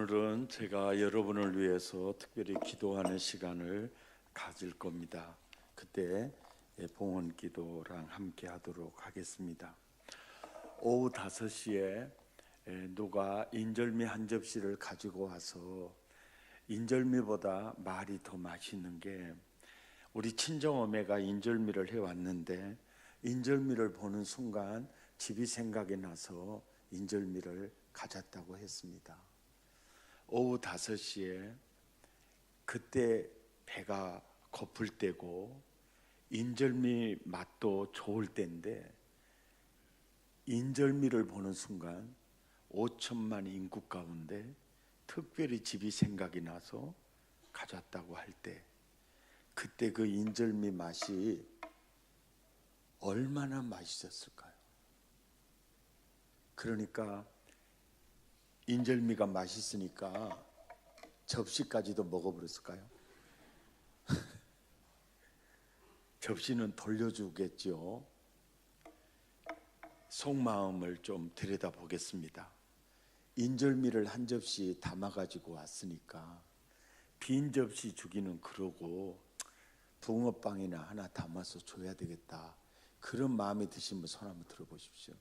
오늘은 제가 여러분을 위해서 특별히 기도하는 시간을 가질 겁니다. 그때 봉헌 기도랑 함께 하도록 하겠습니다. 오후 5시에 누가 인절미 한 접시를 가지고 와서 인절미보다 말이 더 맛있는 게 우리 친정어머니가 인절미를 해왔는데 인절미를 보는 순간 집이 생각이 나서 인절미를 가졌다고 했습니다. 오후 5시에 그때 배가 고플 때고 인절미 맛도 좋을 때인데 인절미를 보는 순간 5천만 인구 가운데 특별히 집이 생각이 나서 가졌다고 할 때 그때 그 인절미 맛이 얼마나 맛있었을까요? 그러니까 인절미가 맛있으니까 접시까지도 먹어버렸을까요? 접시는 돌려주겠죠. 속마음을 좀 들여다보겠습니다. 인절미를 한 접시 담아가지고 왔으니까 빈 접시 주기는 그러고 붕어빵이나 하나 담아서 줘야 되겠다. 그런 마음이 드시면 손 한번 들어보십시오.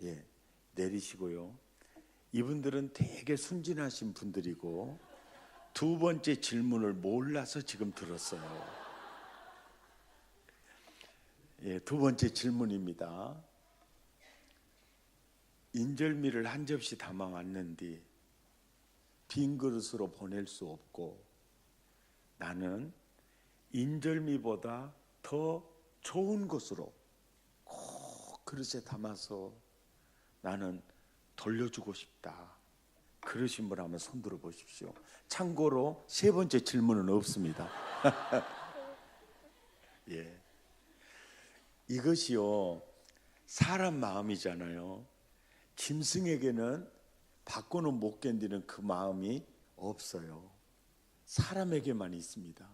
예, 내리시고요. 이분들은 되게 순진하신 분들이고 두 번째 질문을 몰라서 지금 들었어요. 예, 두 번째 질문입니다. 인절미를 한 접시 담아왔는데 빈 그릇으로 보낼 수 없고 나는 인절미보다 더 좋은 것으로 꼭 그릇에 담아서 나는 돌려주고 싶다. 그러신 분 한번 손 들어 보십시오. 참고로 세 번째 질문은 없습니다. 예, 이것이요 사람 마음이잖아요. 짐승에게는 바꿔는 못 견디는 그 마음이 없어요. 사람에게만 있습니다.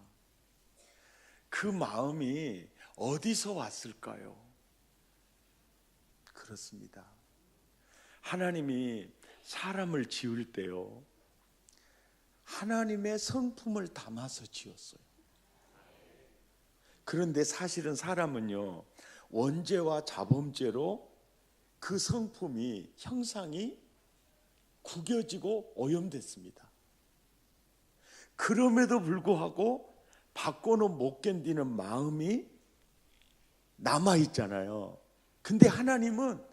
그 마음이 어디서 왔을까요? 그렇습니다. 하나님이 사람을 지을 때요 하나님의 성품을 담아서 지었어요. 그런데 사실은 사람은요 원죄와 자범죄로 그 성품이 형상이 구겨지고 오염됐습니다. 그럼에도 불구하고 바꿔는 못 견디는 마음이 남아있잖아요. 근데 하나님은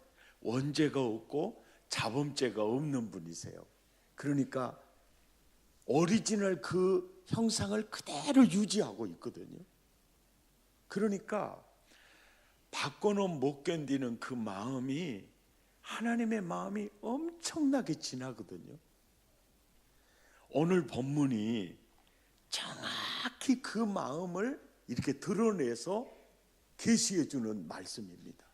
원죄가 없고 자범죄가 없는 분이세요. 그러니까 오리지널 그 형상을 그대로 유지하고 있거든요. 그러니까 바꿔는 못 견디는 그 마음이 하나님의 마음이 엄청나게 진하거든요. 오늘 본문이 정확히 그 마음을 이렇게 드러내서 계시해 주는 말씀입니다.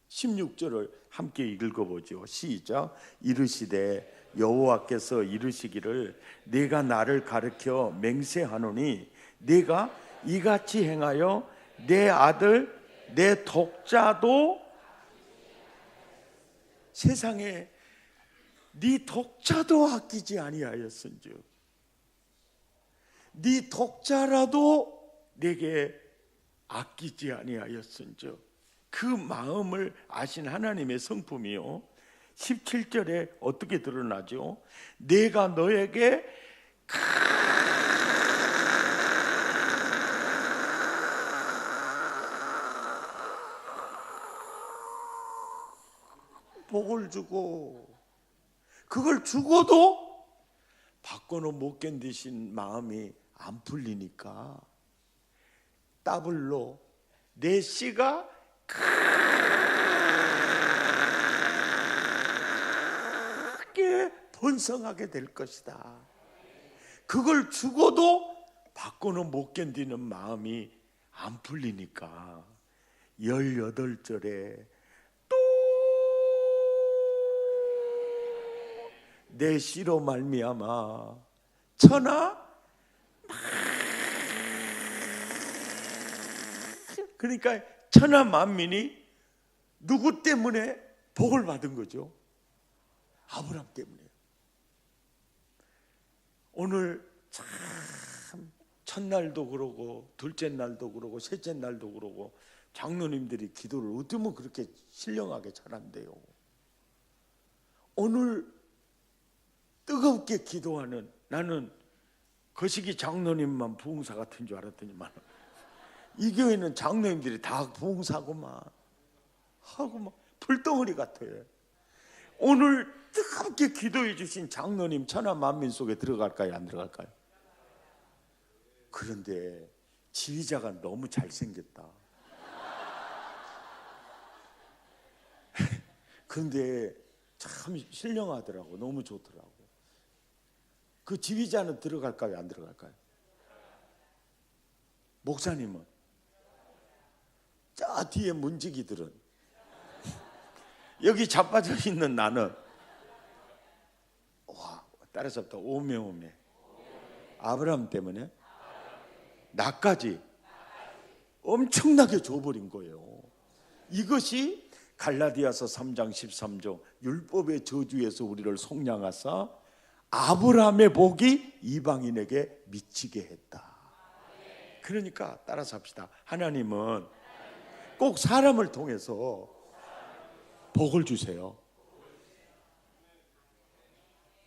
16절을 함께 읽어보죠. 시작. 이르시되 여호와께서 이르시기를 내가 나를 가르쳐 맹세하노니 네가 이같이 행하여 내 아들 내 독자도 세상에 네 독자도 아끼지 아니하였은즉 네 독자라도 내게 아끼지 아니하였은즉 그 마음을 아신 하나님의 성품이요 17절에 어떻게 드러나죠? 내가 너에게 복을 주고 그걸 주고도 바꿔는 못 견디신 마음이 안 풀리니까 더블로 내 씨가 크게 번성하게 될 것이다. 그걸 주고도 바꿔는 못 견디는 마음이 안 풀리니까 18절에 내 씨로 말미암아 천하 그러니까 천하 만민이 누구 때문에 복을 받은 거죠? 아브라함 때문에요. 오늘 참 첫날도 그러고 둘째 날도 그러고 셋째 날도 그러고 장로님들이 기도를 어쩌면 그렇게 신령하게 잘한대요. 오늘 뜨겁게 기도하는, 나는 거시기 장로님만 부흥사 같은 줄 알았더니만 이 교회는 장로님들이 다 부흥사고만 하고 막 불덩어리 같아요. 오늘 뜨겁게 기도해 주신 장로님 천하 만민 속에 들어갈까요, 안 들어갈까요? 그런데 지휘자가 너무 잘생겼다. 그런데 참 신령하더라고. 너무 좋더라고. 그 지휘자는 들어갈까요, 안 들어갈까요? 목사님은? 저 뒤에 문지기들은? 여기 자빠져 있는 나는, 와, 따라잡다 오메오메. 아브라함 때문에 나까지 엄청나게 줘버린 거예요. 이것이 갈라디아서 3장 13절 율법의 저주에서 우리를 속량하사 아브라함의 복이 이방인에게 미치게 했다. 그러니까 따라서 합시다. 하나님은 꼭 사람을 통해서 복을 주세요.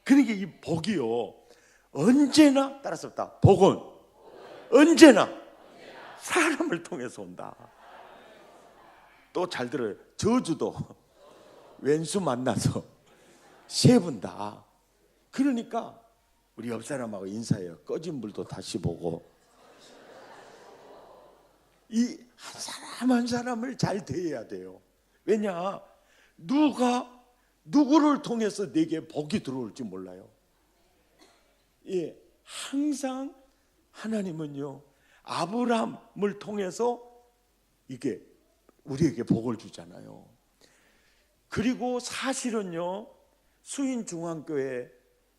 그러니까 이 복이요, 언제나, 따라서 합시다. 복은 언제나 사람을 통해서 온다. 또 잘 들어요. 저주도 왼수 만나서 세 분 다. 그러니까 우리 옆 사람하고 인사해요. 꺼진 불도 다시 보고. 이 한 사람 한 사람을 잘 대해야 돼요. 왜냐, 누가 누구를 통해서 내게 복이 들어올지 몰라요. 예, 항상 하나님은요, 아브라함을 통해서 이게 우리에게 복을 주잖아요. 그리고 사실은요, 수인중앙교회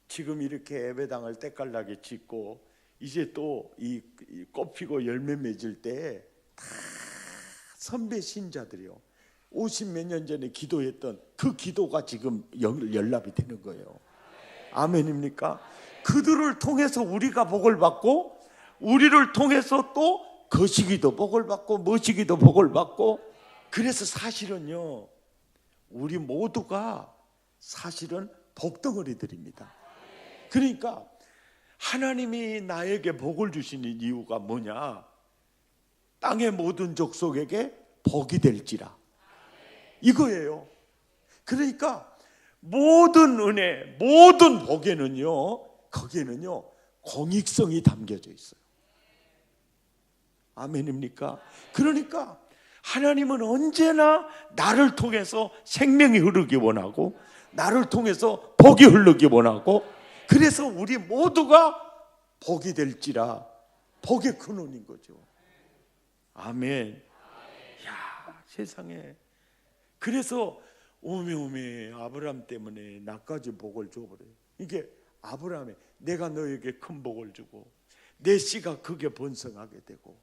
지금 이렇게 예배당을 때깔나게 짓고 이제 또 이 꽃 피고 열매 맺을 때 다 선배 신자들이요, 50몇 년 전에 기도했던 그 기도가 지금 연락이 되는 거예요. 아멘입니까? 그들을 통해서 우리가 복을 받고, 우리를 통해서 또 거시기도 복을 받고 머시기도 복을 받고. 그래서 사실은요, 우리 모두가 사실은 복덩어리들입니다. 그러니까 하나님이 나에게 복을 주시는 이유가 뭐냐, 땅의 모든 족속에게 복이 될지라, 이거예요. 그러니까 모든 은혜, 모든 복에는요, 거기에는요 공익성이 담겨져 있어요. 아멘입니까? 그러니까 하나님은 언제나 나를 통해서 생명이 흐르기 원하고, 나를 통해서 복이 흐르기 원하고, 그래서 우리 모두가 복이 될지라, 복의 근원인 거죠. 아멘. 야, 세상에. 그래서 오메오메 아브라함 때문에 나까지 복을 줘버려요. 이게 아브라함의, 내가 너에게 큰 복을 주고 내 씨가 크게 번성하게 되고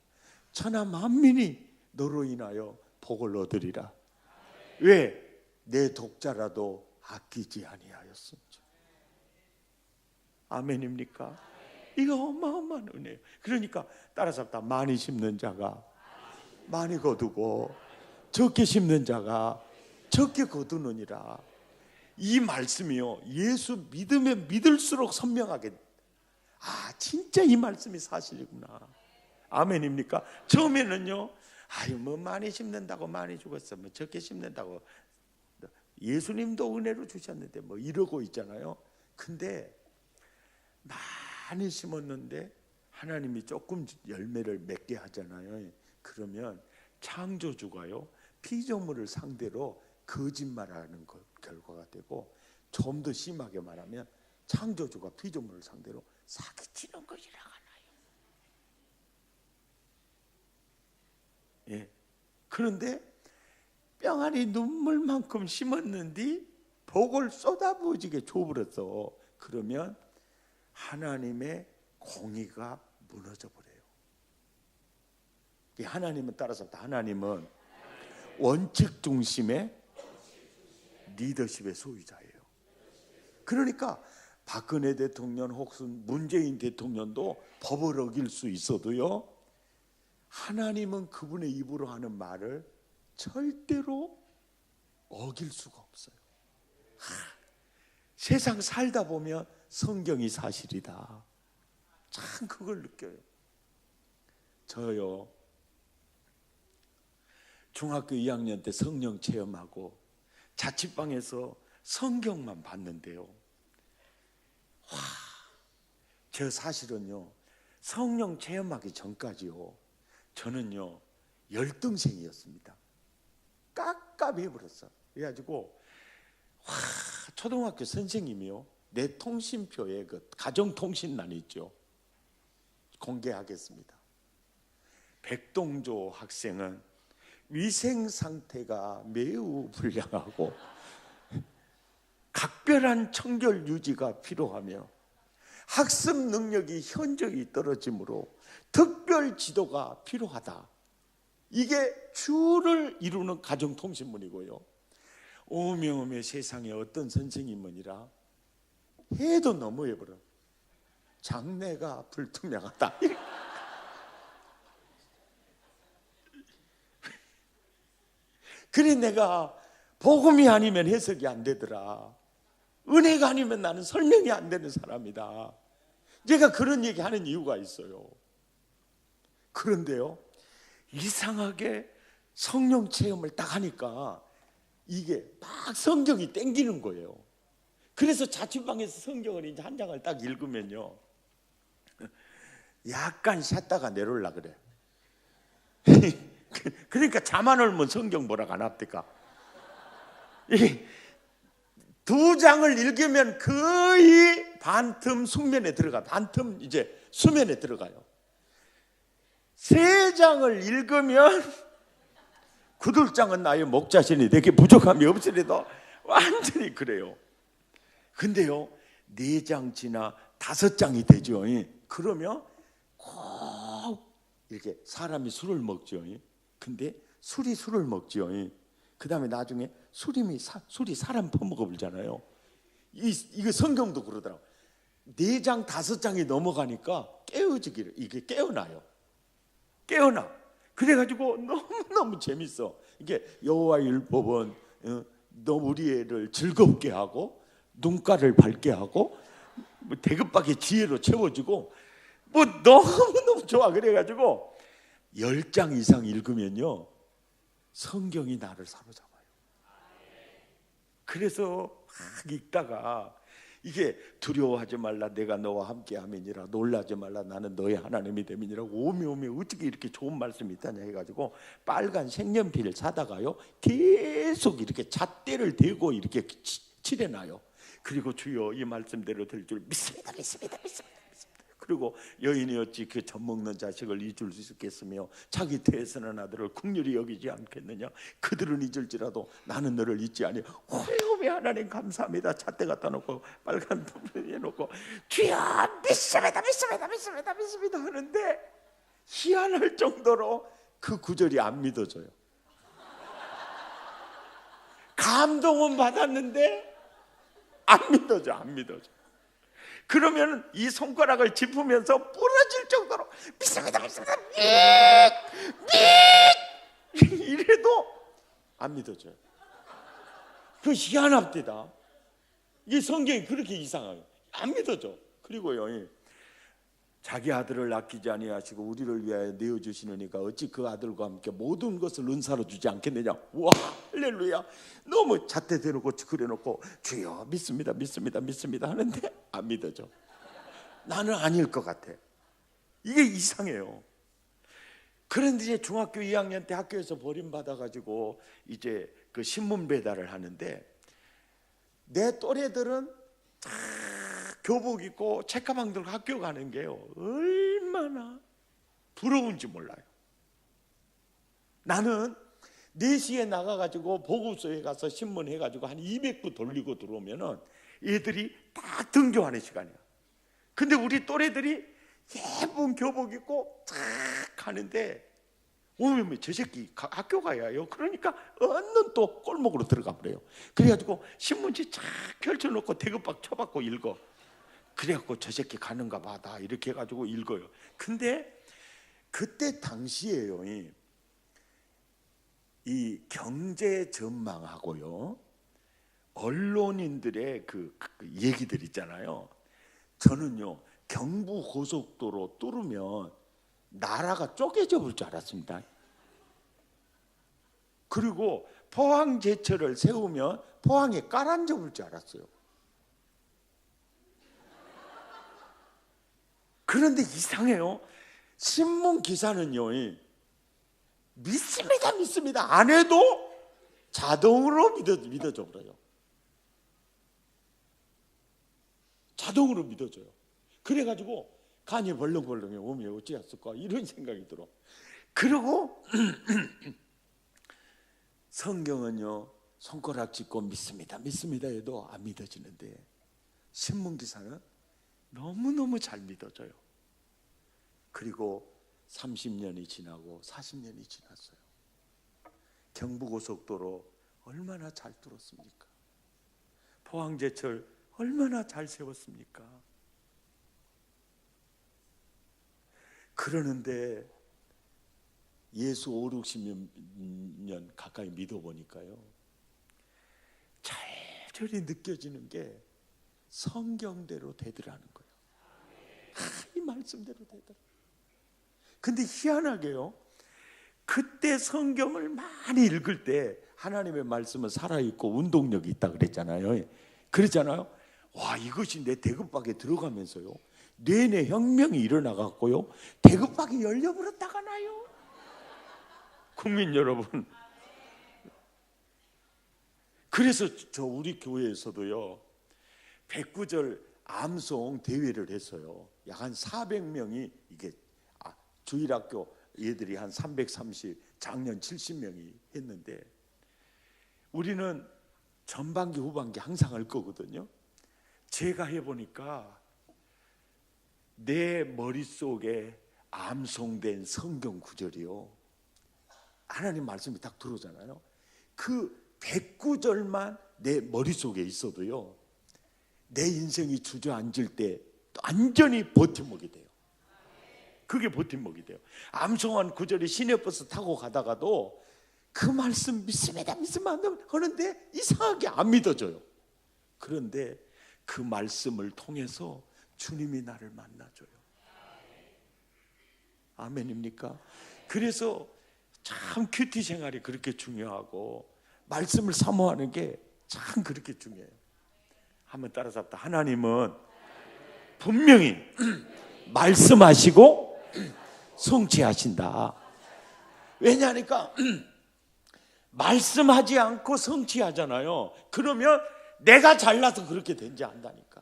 천하 만민이 너로 인하여 복을 얻으리라. 왜? 내 독자라도 아끼지 아니하였습니다. 아멘입니까? 이거 어마어마한 은혜예요. 그러니까 따라서 합시다. 많이 심는 자가 많이 거두고 적게 심는 자가 적게 거두느니라. 이 말씀이요, 예수 믿으면 믿을수록 선명하게, 아, 진짜 이 말씀이 사실이구나. 아멘입니까? 처음에는요, 아유, 뭐 많이 심는다고 많이 죽었어, 뭐 적게 심는다고, 예수님도 은혜로 주셨는데 뭐 이러고 있잖아요. 근데 많이 심었는데 하나님이 조금 열매를 맺게 하잖아요. 그러면 창조주가요, 피조물을 상대로 거짓말하는 결과가 되고, 좀 더 심하게 말하면 창조주가 피조물을 상대로 사기치는 것이라 하나요. 예. 그런데 뿅아리 눈물만큼 심었는데 복을 쏟아부어지게 줘버렸어. 그러면 하나님의 공의가 무너져 버려요. 하나님은, 따라서 하나님은 원칙 중심의 리더십의 소유자예요. 그러니까 박근혜 대통령 혹은 문재인 대통령도 법을 어길 수 있어도요, 하나님은 그분의 입으로 하는 말을 절대로 어길 수가 없어요. 세상 살다 보면 성경이 사실이다, 참 그걸 느껴요. 저요, 중학교 2학년 때 성령 체험하고 자취방에서 성경만 봤는데요, 저 사실은요, 성령 체험하기 전까지요, 저는요 열등생이었습니다. 깝깝해버렸어. 그래가지고 초등학교 선생님이요, 내 통신표에 그 가정통신란 있죠, 공개하겠습니다. 백동조 학생은 위생 상태가 매우 불량하고 각별한 청결 유지가 필요하며 학습 능력이 현저히 떨어지므로 특별 지도가 필요하다. 이게 주를 이루는 가정통신문이고요, 오메오메 세상에 어떤 선생님은이라 해도 너무해버려. 장래가 불투명하다. 그래 내가 복음이 아니면 해석이 안 되더라, 은혜가 아니면 나는 설명이 안 되는 사람이다. 제가 그런 얘기 하는 이유가 있어요. 그런데요, 이상하게 성령 체험을 딱 하니까 이게 막 성경이 땡기는 거예요. 그래서 자취방에서 성경을 이제 한 장을 딱 읽으면요, 약간 쉬었다가 내려올라 그래. 그러니까 잠 안 오면 성경 보라고 안 합니까? 두 장을 읽으면 거의 반틈 숙면에 들어가, 반틈 이제 수면에 들어가요. 세 장을 읽으면 구들장은 나의 목자신이 내게 부족함이 없으리다, 완전히 그래요. 근데요, 4장 지나 5장이 되죠. 그러면 꼭 이렇게 사람이 술을 먹죠. 근데 술을 먹죠. 그 다음에 나중에 술이 사람 퍼먹어 버리잖아요. 이거 성경도 그러더라고. 4장 5장이 넘어가니까 깨어지기를, 이게 깨어나요. 깨어나. 그래가지고 너무너무 재밌어. 이게 여호와의 율법은 너 우리 애를 즐겁게 하고 눈가를 밝게 하고 대급박의 지혜로 채워주고 너무너무 좋아. 그래가지고 10장 이상 읽으면요, 성경이 나를 사로잡아요. 그래서 막 읽다가 이게 두려워하지 말라, 내가 너와 함께 함이니라, 놀라지 말라, 나는 너의 하나님이 됨이니라. 오메오메 어떻게 이렇게 좋은 말씀이 있다냐 해가지고 빨간 색연필을 사다가요, 계속 이렇게 잣대를 대고 이렇게 칠해놔요. 그리고 주여 이 말씀대로 될 줄 믿습니다. 그리고 여인이 어찌 그 젖먹는 자식을 잊을 수 있겠으며 자기 태에서는 아들을 긍휼히 여기지 않겠느냐. 그들은 잊을지라도 나는 너를 잊지 아니하오. 호메 하나님 감사합니다. 잣대 갖다 놓고 빨간 펜에 놓고 주여 믿습니다 하는데 희한할 정도로 그 구절이 안 믿어져요. 감동은 받았는데 안 믿어져. 그러면 이 손가락을 짚으면서 부러질 정도로 믿습니다 이래도 안 믿어져요. 그 희한합니다. 이 성경이 그렇게 이상해요. 안 믿어져. 그리고요, 자기 아들을 아끼지 아니하시고 우리를 위하여 내어주시느니까 어찌 그 아들과 함께 모든 것을 은사로 주지 않겠느냐. 와, 할렐루야. 너무 잣대 대놓고 그려놓고 주여 믿습니다 하는데 안 믿어져. 나는 아닐 것 같아. 이게 이상해요. 그런데 이제 중학교 2학년 때 학교에서 버림받아가지고 이제 그 신문 배달을 하는데 내 또래들은 다 교복 입고 책가방 들고 학교 가는 게요, 얼마나 부러운지 몰라요. 나는 4시에 나가가지고 보고서에 가서 신문해가지고 한 200부 돌리고 들어오면은 애들이 딱 등교하는 시간이야. 근데 우리 또래들이 예쁜 교복 입고 탁 가는데 오면 저 새끼 학교 가야 해요. 그러니까 얼른 또 꼴목으로 들어가 버려요. 그래가지고 신문지 쫙 펼쳐놓고 대급박 쳐받고 읽어. 그래갖고 저 새끼 가는가 봐, 다 이렇게 해가지고 읽어요. 근데 그때 당시에요, 이 경제 전망하고요, 언론인들의 그 얘기들 있잖아요. 저는요, 경부 고속도로 뚫으면 나라가 쪼개져 볼 줄 알았습니다. 그리고 포항 제철을 세우면 포항에 깔아앉아 볼 줄 알았어요. 그런데 이상해요. 신문 기사는요, 믿습니다. 안 해도 자동으로 믿어져 버려요. 자동으로 믿어져요. 그래가지고 간이 벌렁벌렁해. 오면 어찌했을까 이런 생각이 들어. 그리고 성경은요, 손가락 짚고 믿습니다 해도 안 믿어지는데 신문 기사는 너무너무 잘 믿어져요. 그리고 30년이 지나고 40년이 지났어요. 경부고속도로 얼마나 잘 뚫었습니까? 포항제철 얼마나 잘 세웠습니까? 그러는데 예수 5, 60년 가까이 믿어보니까요, 절절히 느껴지는 게 성경대로 되더라는 거예요. 이 말씀대로 되더라. 근데 희한하게요, 그때 성경을 많이 읽을 때 하나님의 말씀은 살아있고 운동력이 있다 그랬잖아요. 그랬잖아요. 와, 이것이 내 대급박에 들어가면서요, 뇌내 혁명이 일어나갖고요, 대급박이 열려버렸다가 나요. 국민 여러분, 그래서 저 우리 교회에서도요, 백구절 암송 대회를 했어요. 약 한 400명이, 이게 주일학교 얘들이 한 330, 작년 70명이 했는데, 우리는 전반기 후반기 항상 할 거거든요. 제가 해보니까 내 머릿속에 암송된 성경 구절이요, 하나님 말씀이 딱 들어오잖아요. 그 109절만 내 머릿속에 있어도요, 내 인생이 주저앉을 때 완전히 버팀목이 돼요. 그게 버팀목이 돼요. 암송한 구절이 시내버스 타고 가다가도 그 말씀 믿습니다 하는데 이상하게 안 믿어져요. 그런데 그 말씀을 통해서 주님이 나를 만나줘요. 아멘입니까? 그래서 참 큐티 생활이 그렇게 중요하고 말씀을 사모하는 게 참 그렇게 중요해요. 한번 따라잡다. 하나님은 분명히 말씀하시고 성취하신다. 왜냐하니까 말씀하지 않고 성취하잖아요. 그러면 내가 잘나서 그렇게 된지 안다니까.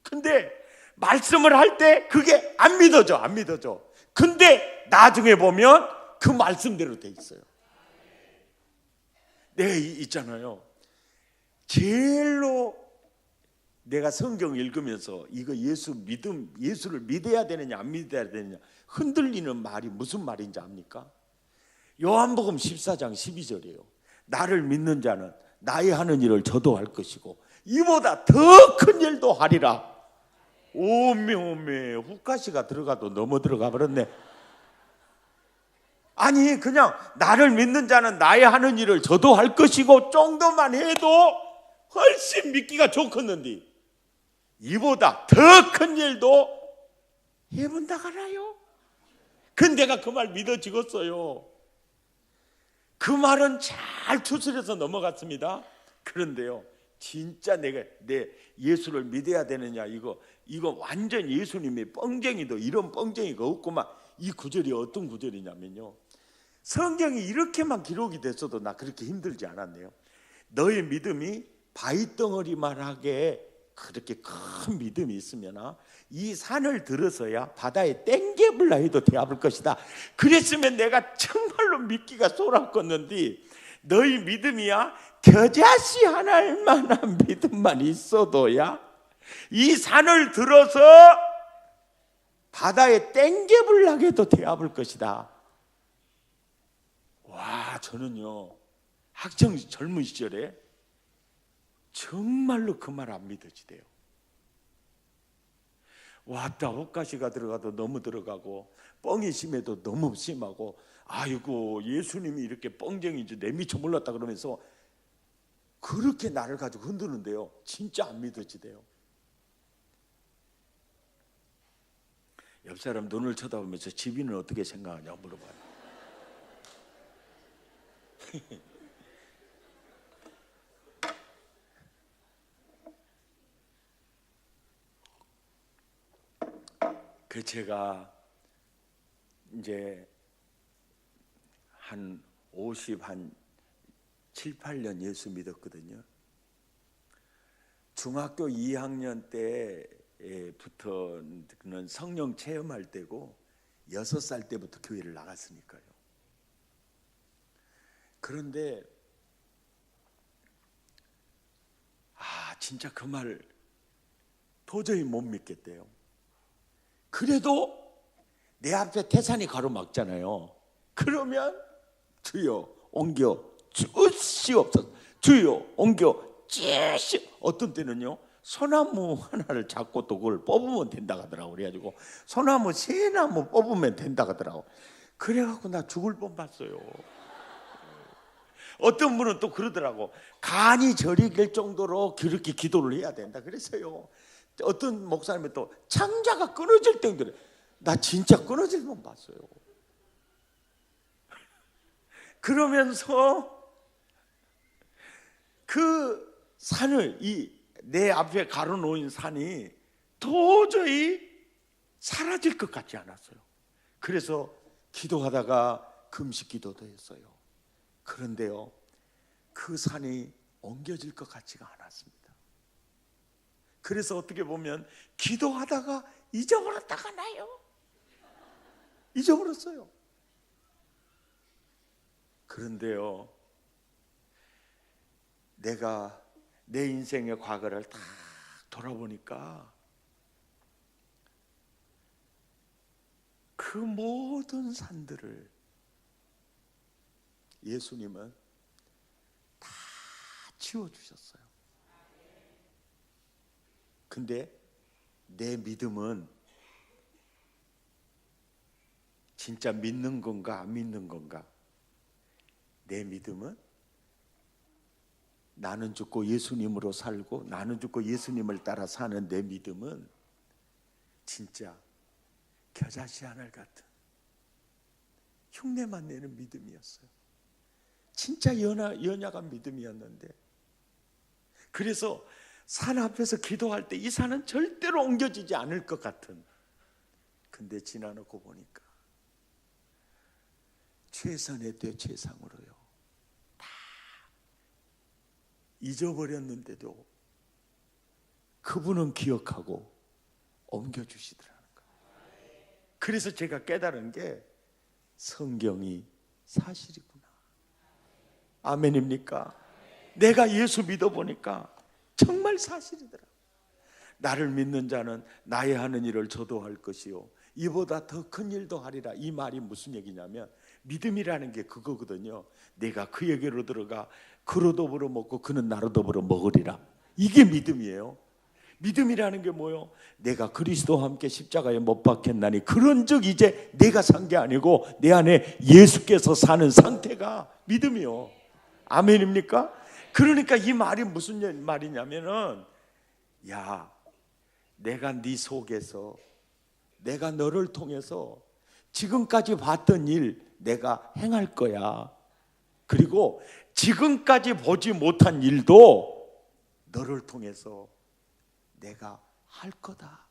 근데 말씀을 할 때 그게 안 믿어져. 근데 나중에 보면 그 말씀대로 돼 있어요. 내가 있잖아요, 제일로 내가 성경 읽으면서 이거 예수를 믿어야 되느냐 안 믿어야 되느냐 흔들리는 말이 무슨 말인지 압니까? 요한복음 14장 12절이에요. 나를 믿는 자는 나의 하는 일을 저도 할 것이고 이보다 더 큰 일도 하리라. 오메 후카시가 들어가도 너무 들어가 버렸네. 아니, 그냥 나를 믿는 자는 나의 하는 일을 저도 할 것이고 정도만 해도 훨씬 믿기가 좋겠는데 이보다 더 큰 일도 해본다 가라요. 근데 내가 그 말 믿어지겠어요. 그 말은 잘 추스려서 넘어갔습니다. 그런데요, 진짜 내가 내 예수를 믿어야 되느냐, 이거 완전 예수님의 뻥쟁이도 이런 뻥쟁이가 없구만. 이 구절이 어떤 구절이냐면요, 성경이 이렇게만 기록이 됐어도 나 그렇게 힘들지 않았네요. 너의 믿음이 바위덩어리만하게 그렇게 큰 믿음이 있으면 이 산을 들어서야 바다에 땡겨불라 해도 되어볼 것이다. 그랬으면 내가 정말로 믿기가 쏠았겠는데 너희 믿음이야 겨자씨 하나일 만한 믿음만 있어도야 이 산을 들어서 바다에 땡겨불라 해도 되어볼 것이다. 와, 저는요, 학창 젊은 시절에 정말로 그 말 안 믿어지대요. 왔다 헛가시가 들어가도 너무 들어가고 뻥이 심해도 너무 심하고 아이고 예수님이 이렇게 뻥쟁이지 내 미처 몰랐다 그러면서 그렇게 나를 가지고 흔드는데요 진짜 안 믿어지대요. 옆 사람 눈을 쳐다보면서 집인은 어떻게 생각하냐 물어봐요. 그 제가 이제 한 7, 8년 예수 믿었거든요. 중학교 2학년 때부터는 성령 체험할 때고 6살 때부터 교회를 나갔으니까요. 그런데 진짜 그 말 도저히 못 믿겠대요. 그래도 내 앞에 태산이 가로막잖아요. 그러면 주여 옮겨 주시옵소서. 주여 옮겨 주시. 어떤 때는요 소나무 하나를 잡고 또 그걸 뽑으면 된다 하더라고. 그래가지고 소나무 3나무 뽑으면 된다 하더라고. 그래갖고 나 죽을 뻔 봤어요. 어떤 분은 또 그러더라고. 간이 저리길 정도로 그렇게 기도를 해야 된다 그랬어요. 어떤 목사님은 또 창자가 끊어질 정도로. 나 진짜 끊어질 뻔 봤어요. 그러면서 그 산을 내 앞에 가로놓은 산이 도저히 사라질 것 같지 않았어요. 그래서 기도하다가 금식 기도도 했어요. 그런데요 그 산이 옮겨질 것 같지가 않았습니다. 그래서 어떻게 보면 기도하다가 잊어버렸다가 나요. 잊어버렸어요. 그런데요 내가 내 인생의 과거를 다 돌아보니까 그 모든 산들을 예수님은 다 치워주셨어요. 근데 내 믿음은 진짜 믿는 건가 안 믿는 건가? 내 믿음은 나는 죽고 예수님으로 살고 나는 죽고 예수님을 따라 사는 내 믿음은 진짜 겨자씨 하늘 같은 흉내만 내는 믿음이었어요. 진짜 연약한 믿음이었는데 그래서 산 앞에서 기도할 때 이 산은 절대로 옮겨지지 않을 것 같은. 근데 지나놓고 보니까 최선의 때 최상으로요 다 잊어버렸는데도 그분은 기억하고 옮겨주시더라는 거예요. 그래서 제가 깨달은 게 성경이 사실이구나. 아멘입니까? 내가 예수 믿어보니까 정말 사실이더라. 나를 믿는 자는 나의 하는 일을 저도 할 것이요 이보다 더 큰 일도 하리라. 이 말이 무슨 얘기냐면 믿음이라는 게 그거거든요. 내가 그에게로 들어가 그로 더불어 먹고 그는 나로 더불어 먹으리라. 이게 믿음이에요. 믿음이라는 게 뭐요? 내가 그리스도와 함께 십자가에 못 박혔나니 그런즉 이제 내가 산 게 아니고 내 안에 예수께서 사는 상태가 믿음이요. 아멘입니까? 그러니까 이 말이 무슨 말이냐면은 야 내가 네 속에서 내가 너를 통해서 지금까지 봤던 일 내가 행할 거야. 그리고 지금까지 보지 못한 일도 너를 통해서 내가 할 거다.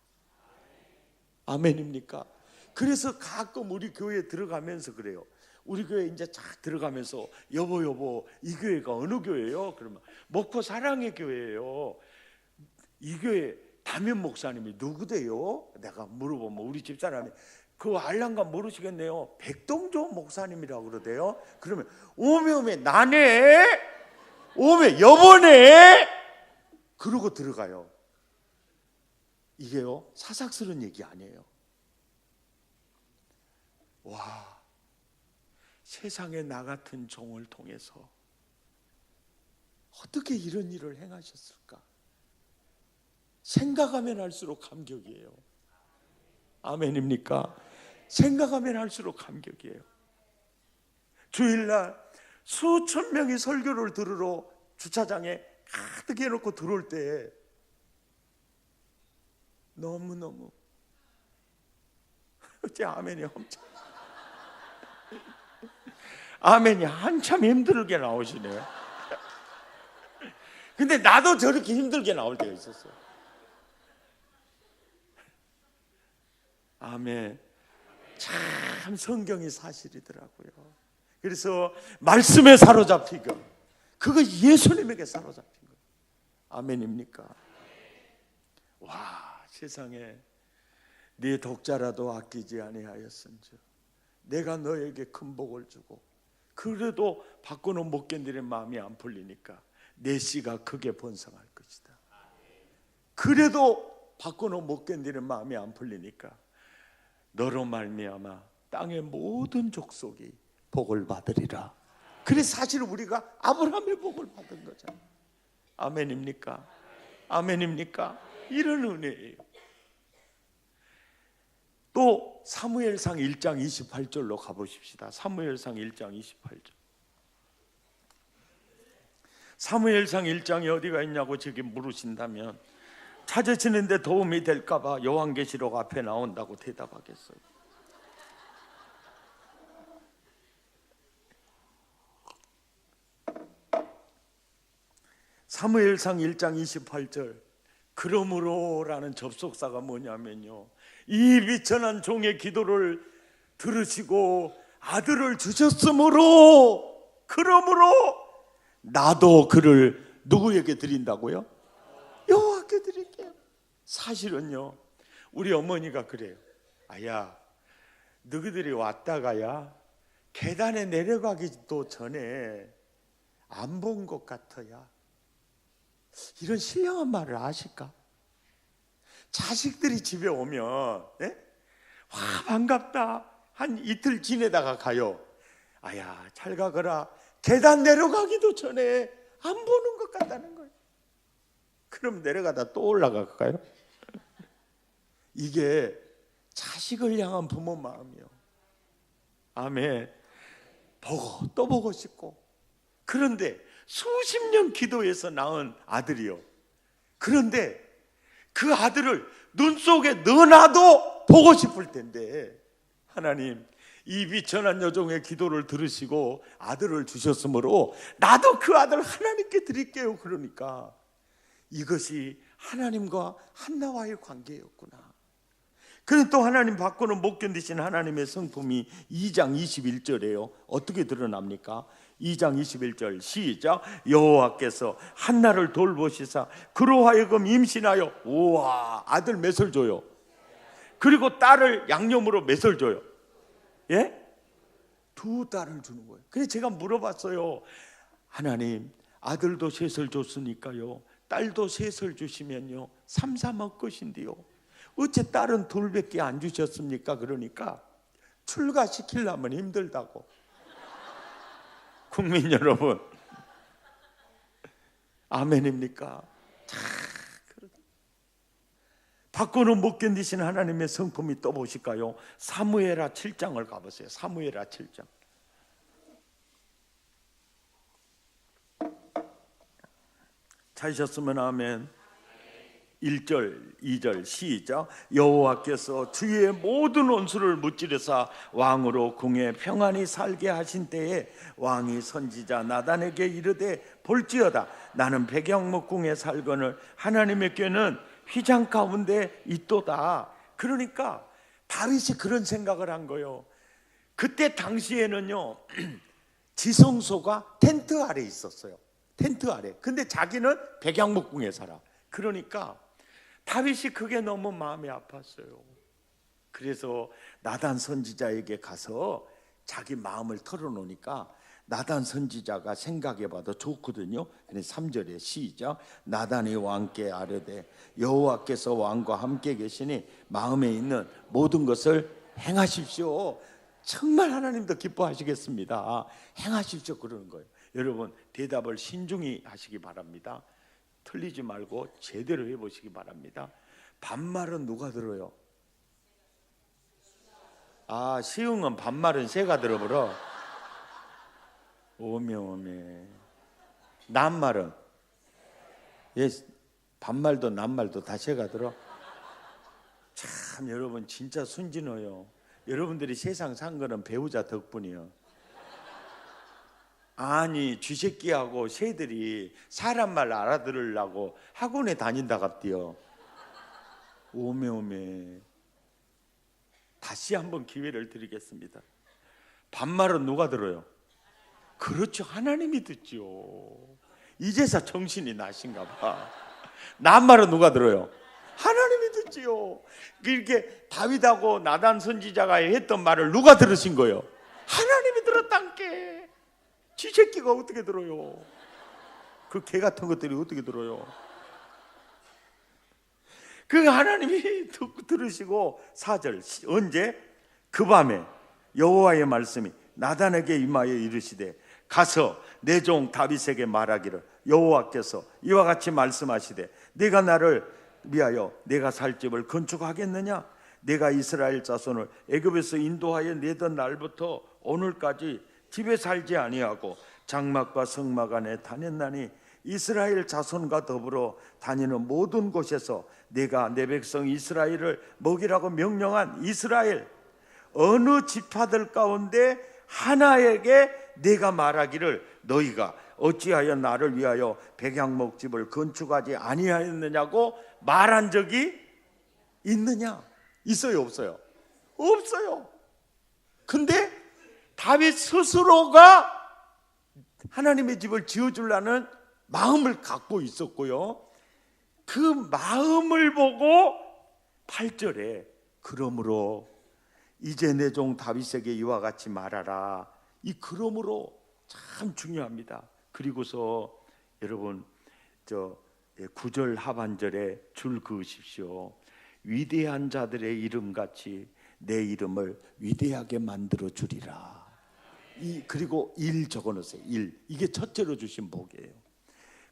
아멘입니까? 그래서 가끔 우리 교회에 들어가면서 그래요. 우리 교회 이제 쫙 들어가면서 여보 이 교회가 어느 교회예요? 그러면 먹고 사랑의 교회예요. 이 교회 담임 목사님이 누구대요? 내가 물어보면 우리 집사람이 그 알랑가 모르시겠네요. 백동조 목사님이라고 그러대요. 그러면 오메 나네 오메 여보네 그러고 들어가요. 이게요 사삭스러운 얘기 아니에요. 와 세상에 나 같은 종을 통해서 어떻게 이런 일을 행하셨을까? 생각하면 할수록 감격이에요. 아멘입니까? 생각하면 할수록 감격이에요. 주일날 수천 명이 설교를 들으러 주차장에 가득 해놓고 들어올 때 너무너무 제 아멘이 엄청 아멘이 한참 힘들게 나오시네요. 근데 나도 저렇게 힘들게 나올 때가 있었어요. 아멘. 참 성경이 사실이더라고요. 그래서 말씀에 사로잡히고 그거 예수님에게 사로잡힌 거예요. 아멘입니까? 와, 세상에 네 독자라도 아끼지 아니하였은즉 내가 너에게 큰 복을 주고 그래도 받고는 못 견디는 마음이 안 풀리니까 내 씨가 크게 번성할 것이다. 그래도 받고는 못 견디는 마음이 안 풀리니까 너로 말미암아 땅의 모든 족속이 복을 받으리라. 그래서 사실 우리가 아브라함의 복을 받은 거잖아요. 아멘입니까? 아멘입니까? 이런 은혜예요. 또 사무엘상 1장 28절로 가보십시다. 사무엘상 1장 28절. 사무엘상 1장이 어디가 있냐고 저기 물으신다면 찾으시는데 도움이 될까 봐 요한계시록 앞에 나온다고 대답하겠어요. 사무엘상 1장 28절. 그러므로라는 접속사가 뭐냐면요, 이 비천한 종의 기도를 들으시고 아들을 주셨으므로, 그러므로 나도 그를 누구에게 드린다고요? 여호와께 드릴게요. 사실은요, 우리 어머니가 그래요. 아야, 너희들이 왔다가야 계단에 내려가기도 전에 안 본 것 같아야. 이런 신령한 말을 아실까? 자식들이 집에 오면 와 반갑다 한 이틀 지내다가 가요. 아야, 잘 가거라. 계단 내려가기도 전에 안 보는 것 같다는 거예요. 그럼 내려가다 또 올라갈까요? 이게 자식을 향한 부모 마음이요. 아멘. 보고 또 보고 싶고. 그런데 수십 년 기도해서 낳은 아들이요. 그런데 그 아들을 눈 속에 넣어놔도 보고 싶을 텐데 하나님, 이 비천한 여종의 기도를 들으시고 아들을 주셨으므로 나도 그 아들 하나님께 드릴게요. 그러니까 이것이 하나님과 한나와의 관계였구나. 그런데 또 하나님 받고는 못 견디신 하나님의 성품이 2장 21절에요. 어떻게 드러납니까? 2장 21절 시작. 여호와께서 한나를 돌보시사 그로 하여금 임신하여, 우와, 아들 몇을 줘요? 그리고 딸을 양념으로 몇을 줘요? 예? 2딸을 주는 거예요. 그래서 제가 물어봤어요. 하나님, 아들도 셋을 줬으니까요, 딸도 셋을 주시면요 3, 3억 것인데요, 어째 딸은 2밖에 안 주셨습니까? 그러니까 출가시키려면 힘들다고. 국민 여러분, 아멘입니까? 받고는 못 견디신 하나님의 성품이 또 보실까요? 사무엘하 7장을 가보세요. 사무엘하 7장. 찾으셨으면 아멘. 1절 2절 시작. 여호와께서 주의 모든 원수를 무찌르사 왕으로 궁에 평안히 살게 하신 때에 왕이 선지자 나단에게 이르되, 볼지어다 나는 백양목궁에 살거늘 하나님의 궤는 휘장 가운데 있도다. 그러니까 다윗이 그런 생각을 한 거예요. 그때 당시에는요 지성소가 텐트 아래 있었어요. 텐트 아래. 근데 자기는 백양목궁에 살아. 그러니까 다윗이 그게 너무 마음이 아팠어요. 그래서 나단 선지자에게 가서 자기 마음을 털어놓으니까 나단 선지자가 생각해봐도 좋거든요. 3절에 시작. 나단이 왕께 아뢰되, 여호와께서 왕과 함께 계시니 마음에 있는 모든 것을 행하십시오. 정말 하나님도 기뻐하시겠습니다. 행하십시오 그러는 거예요. 여러분, 대답을 신중히 하시기 바랍니다. 틀리지 말고 제대로 해보시기 바랍니다. 반말은 누가 들어요? 아, 시흥은 반말은 새가 들어버려. 오메. 낱말은 예, 반말도 낱말도 다 새가 들어. 참 여러분 진짜 순진해요. 여러분들이 세상 산 거는 배우자 덕분이요. 아니 쥐새끼하고 새들이 사람 말 알아들으려고 학원에 다닌다 갑디요. 오메. 다시 한번 기회를 드리겠습니다. 반말은 누가 들어요? 그렇죠, 하나님이 듣죠. 이제서 정신이 나신가 봐. 낱말은 누가 들어요? 하나님이 듣지요. 이렇게 다윗하고 나단 선지자가 했던 말을 누가 들으신 거예요? 하나님이 들었단께. 쥐새끼가 어떻게 들어요? 그 개 같은 것들이 어떻게 들어요? 그 하나님이 들으시고 4절 언제? 그 밤에 여호와의 말씀이 나단에게 임하여 이르시되 가서 내 종 다윗에게 말하기를 여호와께서 이와 같이 말씀하시되 네가 나를 위하여 내가 살 집을 건축하겠느냐? 내가 이스라엘 자손을 애굽에서 인도하여 내던 날부터 오늘까지 집에 살지 아니하고 장막과 성막 안에 다녔나니 이스라엘 자손과 더불어 다니는 모든 곳에서 내가 내 백성 이스라엘을 먹이라고 명령한 이스라엘 어느 지파들 가운데 하나에게 내가 말하기를 너희가 어찌하여 나를 위하여 백향목집을 건축하지 아니하였느냐고 말한 적이 있느냐? 있어요 없어요? 없어요. 근데 다윗 스스로가 하나님의 집을 지어주려는 마음을 갖고 있었고요, 그 마음을 보고 8절에 그러므로 이제 내 종 다윗에게 이와 같이 말하라. 이 그러므로 참 중요합니다. 그리고서 여러분 9절 하반절에 줄 그으십시오. 위대한 자들의 이름같이 내 이름을 위대하게 만들어 주리라. 그리고 1 적어놓으세요. 1. 이게 첫째로 주신 복이에요.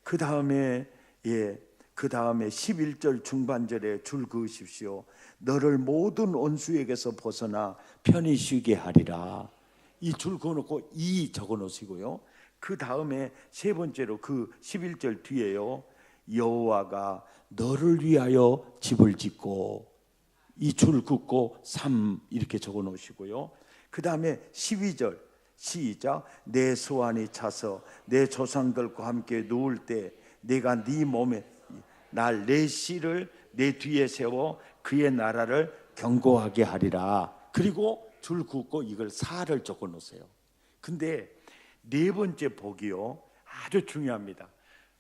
그 다음에 11절 중반절에 줄 그으십시오. 너를 모든 원수에게서 벗어나 편히 쉬게 하리라. 이 줄 그어놓고 2 적어놓으시고요. 그 다음에 세 번째로 그 11절 뒤에요. 여호와가 너를 위하여 집을 짓고, 이 줄 긋고 3 이렇게 적어놓으시고요. 그 다음에 12절 시작. 내 소환이 차서 내 조상들과 함께 누울 때 내가 네 몸에 내 씨를 내 뒤에 세워 그의 나라를 견고하게 하리라. 그리고 줄 긋고 이걸 4를 적어 놓으세요. 근데 네 번째 복이요, 아주 중요합니다.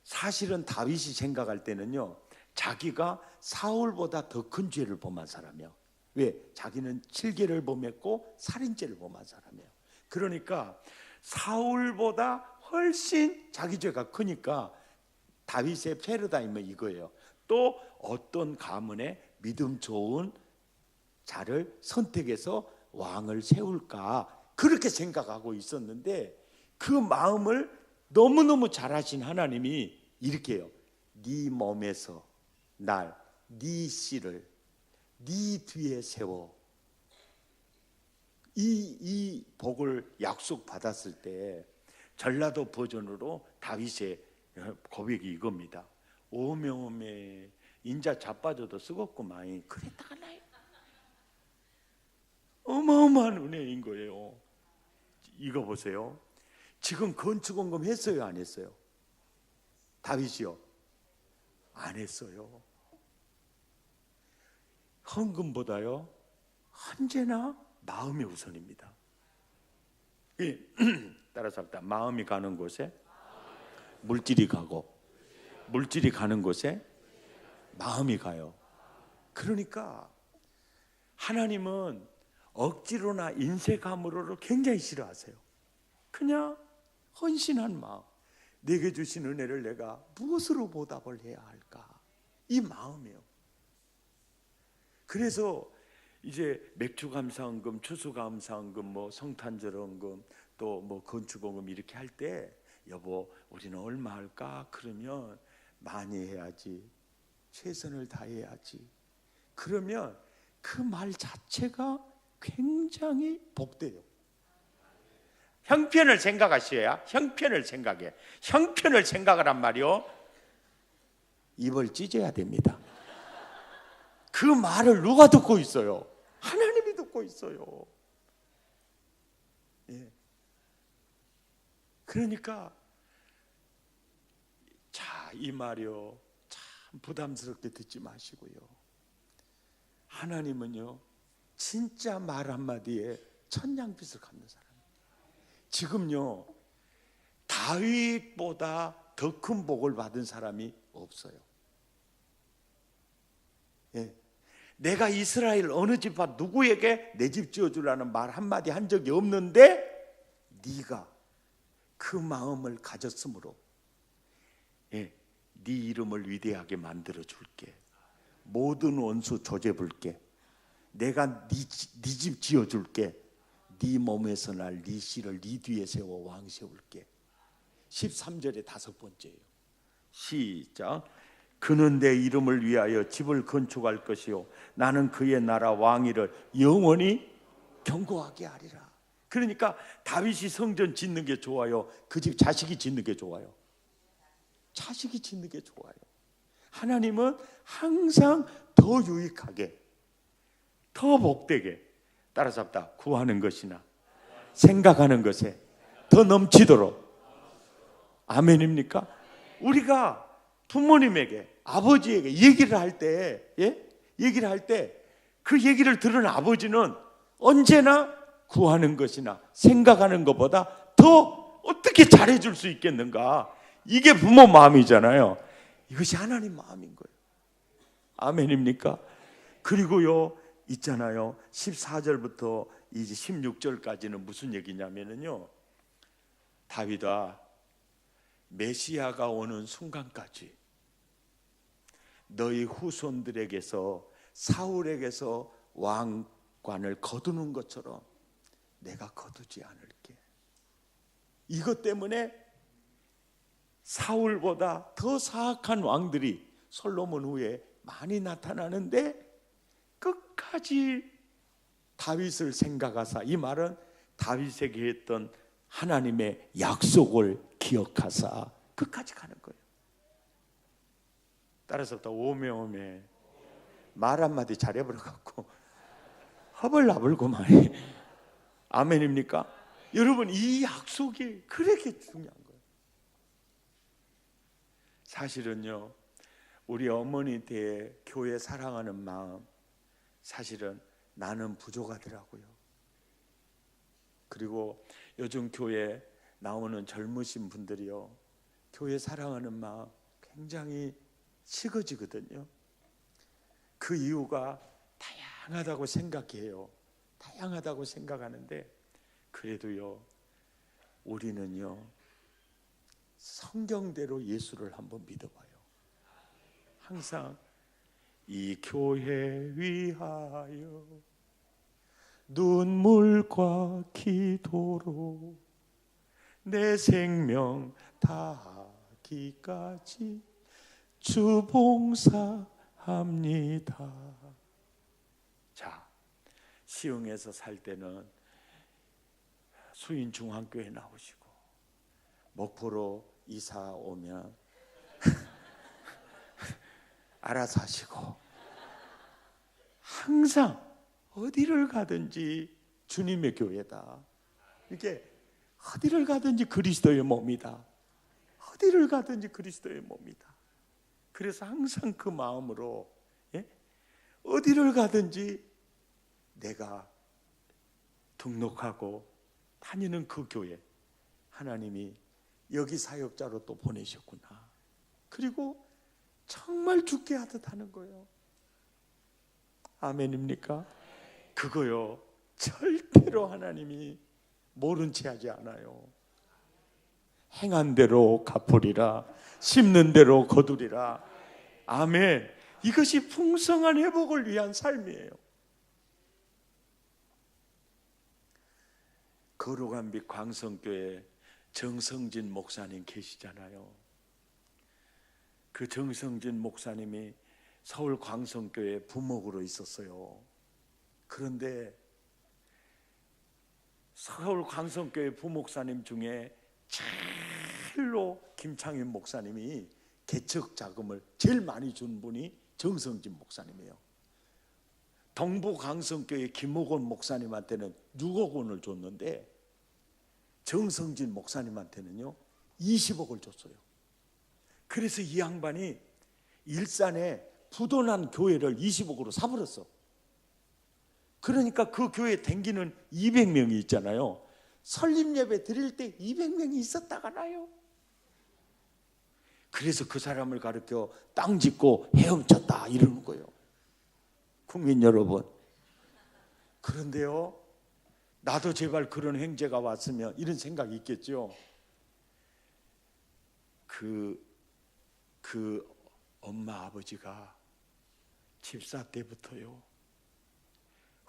사실은 다윗이 생각할 때는요, 자기가 사울보다 더 큰 죄를 범한 사람이에요. 왜? 자기는 7계를 범했고 살인죄를 범한 사람이에요. 그러니까 사울보다 훨씬 자기 죄가 크니까 다윗의 패러다임은 이거예요. 또 어떤 가문에 믿음 좋은 자를 선택해서 왕을 세울까, 그렇게 생각하고 있었는데 그 마음을 너무너무 잘하신 하나님이 이렇게 해요. 네 몸에서 네 씨를 네 뒤에 세워. 이 복을 약속받았을 때 전라도 버전으로 다윗의 고백이 이겁니다. 오메 인자 자빠져도 쓰겄구만. 그랬다가 나요. 어마어마한 은혜인 거예요. 이거 보세요. 지금 건축원금 했어요 안 했어요? 다윗이요? 안 했어요. 헌금보다요 언제나 마음이 우선입니다. 따라서 합니다. 마음이 가는 곳에 물질이 가고, 물질이 가는 곳에 마음이 가요. 그러니까 하나님은 억지로나 인색함으로를 굉장히 싫어하세요. 그냥 헌신한 마음, 내게 주신 은혜를 내가 무엇으로 보답을 해야 할까, 이 마음이에요. 그래서 이제 맥주감사헌금, 추수감사헌금, 뭐 성탄절헌금, 또 뭐 건축원금 이렇게 할 때 여보 우리는 얼마 할까? 그러면 많이 해야지, 최선을 다해야지. 그러면 그 말 자체가 굉장히 복돼요. 형편을 생각하셔야 형편을 생각해. 형편을 생각하란 말이요. 입을 찢어야 됩니다. 그 말을 누가 듣고 있어요? 하나님이 듣고 있어요. 예. 그러니까 자, 이 말이요 참 부담스럽게 듣지 마시고요. 하나님은요 진짜 말 한마디에 천냥빚을 갚는 사람. 지금요 다윗보다 더 큰 복을 받은 사람이 없어요. 예. 내가 이스라엘 어느 집안 누구에게 내 집 지어주라는 말 한마디 한 적이 없는데 네가 그 마음을 가졌으므로 예, 네 이름을 위대하게 만들어 줄게. 모든 원수 조져볼게. 내가 네 집 지어줄게. 네 몸에서 날 네 씨를 네 뒤에 세워 왕 세울게. 13절의 5번째예요. 시작. 그는 내 이름을 위하여 집을 건축할 것이요 나는 그의 나라 왕위를 영원히 견고하게 하리라. 그러니까 다윗이 성전 짓는 게 좋아요? 그 집 자식이 짓는 게 좋아요? 자식이 짓는 게 좋아요. 하나님은 항상 더 유익하게, 더 복되게 따라잡다 구하는 것이나 생각하는 것에 더 넘치도록. 아멘입니까? 우리가 부모님에게 아버지에게 얘기를 할 때, 예? 얘기를 할 때 그 얘기를 들은 아버지는 언제나 구하는 것이나 생각하는 것보다 더 어떻게 잘해줄 수 있겠는가? 이게 부모 마음이잖아요. 이것이 하나님 마음인 거예요. 아멘입니까? 그리고요 있잖아요 14절부터 이제 16절까지는 무슨 얘기냐면요 다윗아 메시아가 오는 순간까지 너희 후손들에게서 사울에게서 왕관을 거두는 것처럼 내가 거두지 않을게. 이것 때문에 사울보다 더 사악한 왕들이 솔로몬 후에 많이 나타나는데 끝까지 다윗을 생각하사, 이 말은 다윗에게 했던 하나님의 약속을 기억하사 끝까지 가는 거예요. 따라서 또 오메오메 말 한마디 잘해버려갖고 허벌나불고만. 아멘입니까? 여러분 이 약속이 그렇게 중요한 거예요. 사실은요 우리 어머니 때 교회 사랑하는 마음 사실은 나는 부족하더라고요. 그리고 요즘 교회 나오는 젊으신 분들이요 교회 사랑하는 마음 굉장히 식어지거든요. 그 이유가 다양하다고 생각해요. 다양하다고 생각하는데 그래도요 우리는요 성경대로 예수를 한번 믿어봐요. 항상 이 교회 위하여 눈물과 기도로 내 생명 다하기까지 주 봉사합니다. 자, 시흥에서 살 때는 수인중앙교회 나오시고 목포로 이사 오면 알아서 하시고 항상 어디를 가든지 주님의 교회다. 이게 어디를 가든지 그리스도의 몸이다. 어디를 가든지 그리스도의 몸이다. 그래서 항상 그 마음으로 예? 어디를 가든지 내가 등록하고 다니는 그 교회 하나님이 여기 사역자로 또 보내셨구나. 그리고 정말 죽게 하듯 하는 거예요. 아멘입니까? 그거요 절대로 하나님이 모른 채 하지 않아요. 행한 대로 갚으리라 심는 대로 거두리라. 아멘. 이것이 풍성한 회복을 위한 삶이에요. 거룩한 빛 광성교회 정성진 목사님 계시잖아요. 그 정성진 목사님이 서울 광성교회 부목으로 있었어요. 그런데 서울 광성교회 부목사님 중에 제일로 김창윤 목사님이 개척 자금을 제일 많이 준 분이 정성진 목사님이에요. 동부 광성교회 김옥원 목사님한테는 6억 원을 줬는데 정성진 목사님한테는요 20억을 줬어요. 그래서 이 양반이 일산에 부도난 교회를 20억으로 사버렸어. 그러니까 그 교회에 댕기는 200명이 있잖아요. 설립 예배 드릴 때 200명이 있었다가 나요. 그래서 그 사람을 가르쳐 땅 짓고 헤엄쳤다 이러는 거예요. 국민 여러분, 그런데요 나도 제발 그런 행제가 왔으면 이런 생각이 있겠죠. 그 엄마 아버지가 집사 때부터요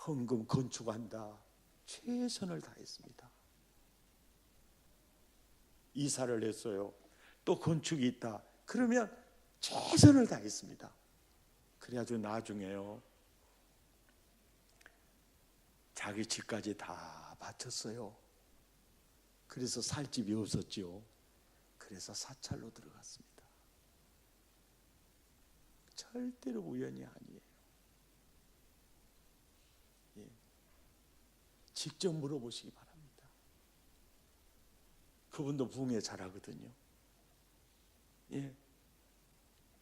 헌금 건축한다 최선을 다했습니다. 이사를 했어요. 또 건축이 있다 그러면 최선을 다했습니다. 그래가지고 나중에요 자기 집까지 다 바쳤어요. 그래서 살 집이 없었죠. 그래서 사찰로 들어갔습니다. 절대로 우연이 아니에요. 예. 직접 물어보시기 바랍니다. 그분도 부흥회 잘하거든요. 예.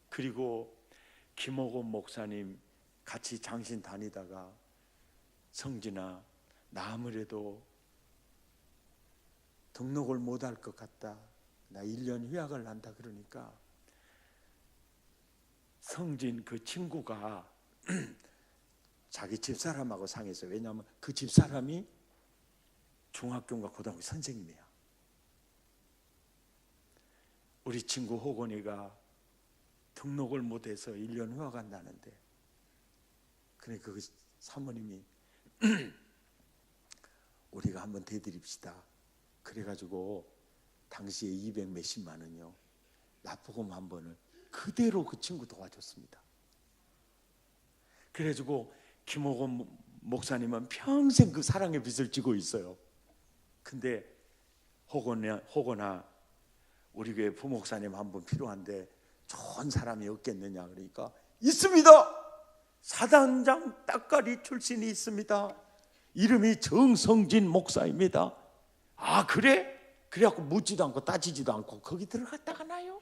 그리고 김옥원 목사님 같이 장신 다니다가 성진아 나 아무래도 등록을 못할 것 같다. 나 1년 휴학을 한다 그러니까 성진 그 친구가 자기 집사람하고 상해서 왜냐하면 그 집사람이 중학교인가 고등학교 선생님이야. 우리 친구 호건이가 등록을 못해서 1년 휴학한다는데 그러니까 그 사모님이 우리가 한번 대드립시다. 그래가지고 당시에 200 몇십만 원이요 납부금 한 번을 그대로 그 친구 도와줬습니다. 그래가지고 김옥원 목사님은 평생 그 사랑의 빚을 지고 있어요. 근데 호건아 우리 교회 부목사님 한 분 필요한데 좋은 사람이 없겠느냐 그러니까 있습니다. 사단장 따까리 출신이 있습니다. 이름이 정성진 목사입니다. 아 그래? 그래갖고 묻지도 않고 따지지도 않고 거기 들어갔다가 나요.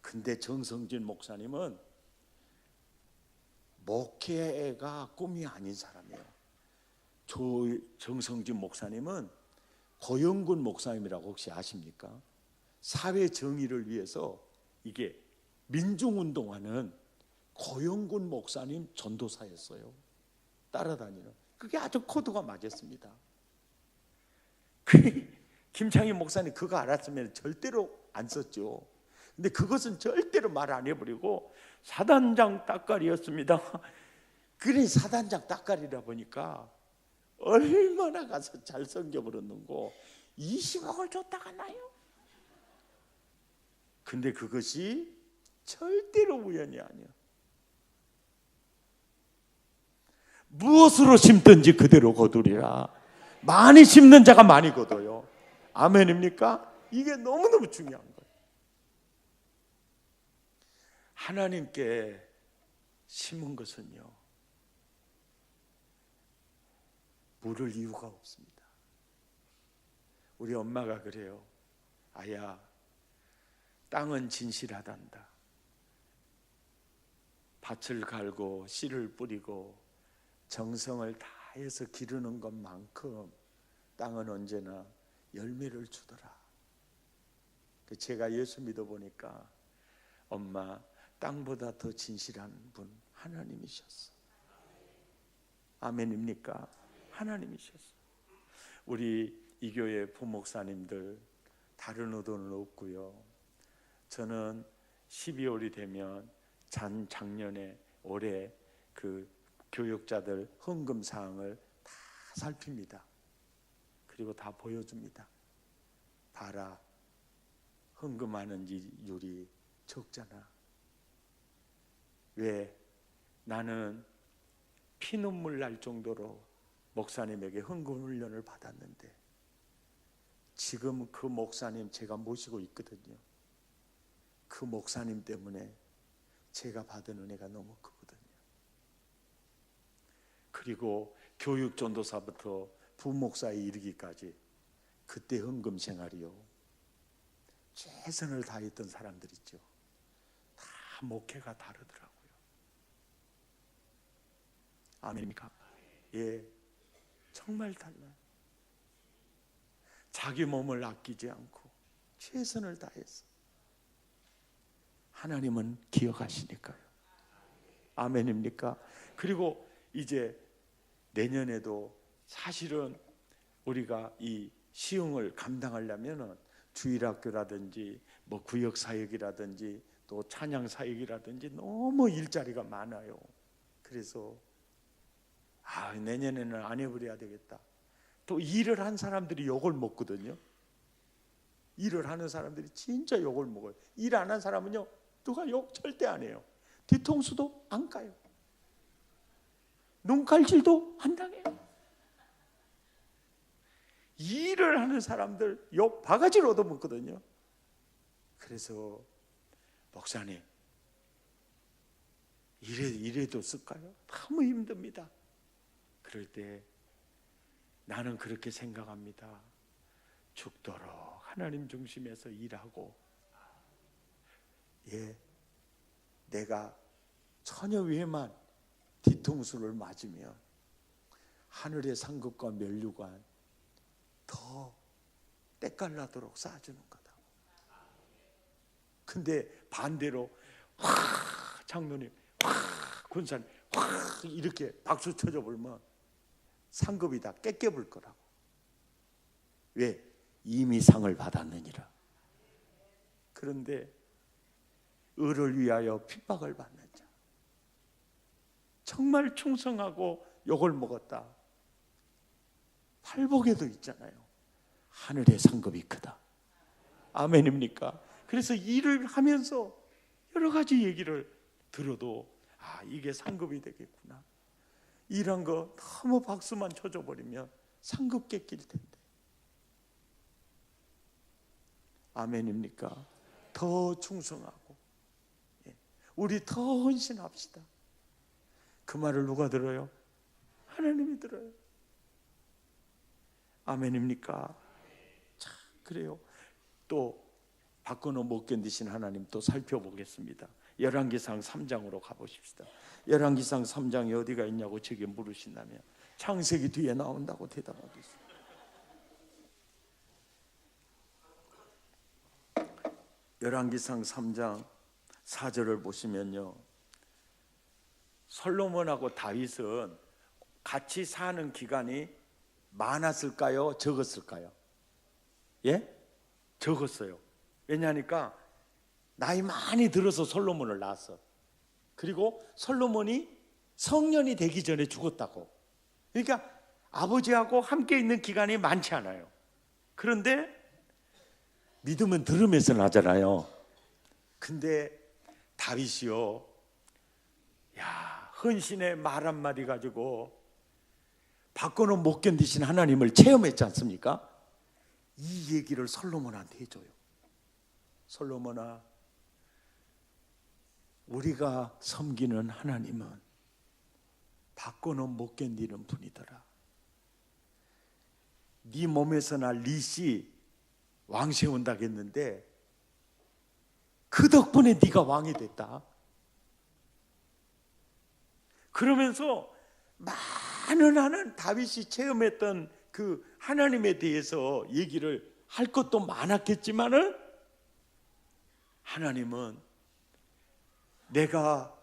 근데 정성진 목사님은 목회가 꿈이 아닌 사람이에요. 정성진 목사님은 고영군 목사님이라고 혹시 아십니까? 사회 정의를 위해서 이게 민중운동하는 고영군 목사님 전도사였어요. 따라다니는. 그게 아주 코드가 맞았습니다. 김창희 목사님 그거 알았으면 절대로 안 썼죠. 근데 그것은 절대로 말 안 해버리고 사단장 따까리였습니다. 그래 사단장 따까리라 보니까 얼마나 가서 잘 섬겨버렸는고 20억을 줬다가 나요. 근데 그것이 절대로 우연이 아니야. 무엇으로 심든지 그대로 거두리라. 많이 심는 자가 많이 거둬요. 아멘입니까? 이게 너무너무 중요한 거예요. 하나님께 심은 것은요 물을 이유가 없습니다. 우리 엄마가 그래요. 아야 땅은 진실하단다. 밭을 갈고 씨를 뿌리고 정성을 다해서 기르는 것만큼 땅은 언제나 열매를 주더라. 제가 예수 믿어보니까 엄마 땅보다 더 진실한 분 하나님이셨어. 아멘입니까? 하나님이셨어. 우리 이 교회 부목사님들 다른 의도는 없고요. 저는 12월이 되면 작년에 올해 그 교육자들 헌금 사항을 다 살핍니다. 그리고 다 보여줍니다. 봐라, 헌금하는 이율이 적잖아. 왜? 나는 피눈물 날 정도로 목사님에게 헌금 훈련을 받았는데 지금 그 목사님 제가 모시고 있거든요. 그 목사님 때문에 제가 받은 은혜가 너무 크거든요. 그리고 교육 전도사부터 부목사에 이르기까지 그때 헌금 생활이요, 최선을 다했던 사람들 있죠. 다 목회가 다르더라고요. 아멘입니까? 예, 정말 달라요. 자기 몸을 아끼지 않고 최선을 다해서 하나님은 기억하시니까요. 아멘입니까? 그리고 이제 내년에도 사실은 우리가 이 시흥을 감당하려면 주일학교라든지 뭐 구역사역이라든지 또 찬양사역이라든지 너무 일자리가 많아요. 그래서 내년에는 안 해버려야 되겠다. 또 일을 한 사람들이 욕을 먹거든요. 일을 하는 사람들이 진짜 욕을 먹어요. 일 안 한 사람은요, 누가 욕 절대 안 해요. 뒤통수도 안 까요. 눈깔질도 안 당해요. 일을 하는 사람들 욕 바가지로 얻어먹거든요. 그래서 목사님, 이래도 쓸까요? 너무 힘듭니다. 그럴 때 나는 그렇게 생각합니다. 죽도록 하나님 중심에서 일하고, 내가 처녀 위에만 뒤통수를 맞으면 하늘의 상급과 면류관 더 때깔나도록 쌓아주는 거다. 근데 반대로 장로님, 군사님 이렇게 박수 쳐줘 보면 상급이 다 깨깨불 거라고. 왜? 이미 상을 받았느니라. 그런데 의를 위하여 핍박을 받는 자, 정말 충성하고 욕을 먹었다, 팔복에도 있잖아요. 하늘의 상급이 크다. 아멘입니까? 그래서 일을 하면서 여러 가지 얘기를 들어도 이게 상급이 되겠구나. 일한 거 너무 박수만 쳐줘 버리면 상급 뺏길 텐데. 아멘입니까? 더 충성하고 우리 더 헌신합시다. 그 말을 누가 들어요? 하나님이 들어요. 아멘입니까? 자, 그래요. 또 바꿔놓 못 견디신 하나님 또 살펴보겠습니다. 열왕기상 3장으로 가보십시다. 열왕기상 3장이 어디가 있냐고 제게 물으신다면 창세기 뒤에 나온다고 대답하겠습니다. 열왕기상 3장 4절을 보시면요, 솔로몬하고 다윗은 같이 사는 기간이 많았을까요? 적었을까요? 예? 적었어요. 왜냐하니까 나이 많이 들어서 솔로몬을 낳았어. 그리고 솔로몬이 성년이 되기 전에 죽었다고. 그러니까 아버지하고 함께 있는 기간이 많지 않아요. 그런데 믿음은 들으면서 나잖아요. 근데 다윗이요, 헌신의 말 한마디 가지고 바꿔는 못 견디신 하나님을 체험했지 않습니까? 이 얘기를 솔로몬한테 해줘요. 솔로몬아, 우리가 섬기는 하나님은 바꿔는 못 견디는 분이더라. 네 몸에서 날 리시 왕 세운다겠는데 그 덕분에 네가 왕이 됐다. 그러면서 많은 다윗이 체험했던 그 하나님에 대해서 얘기를 할 것도 많았겠지만은 하나님은 내가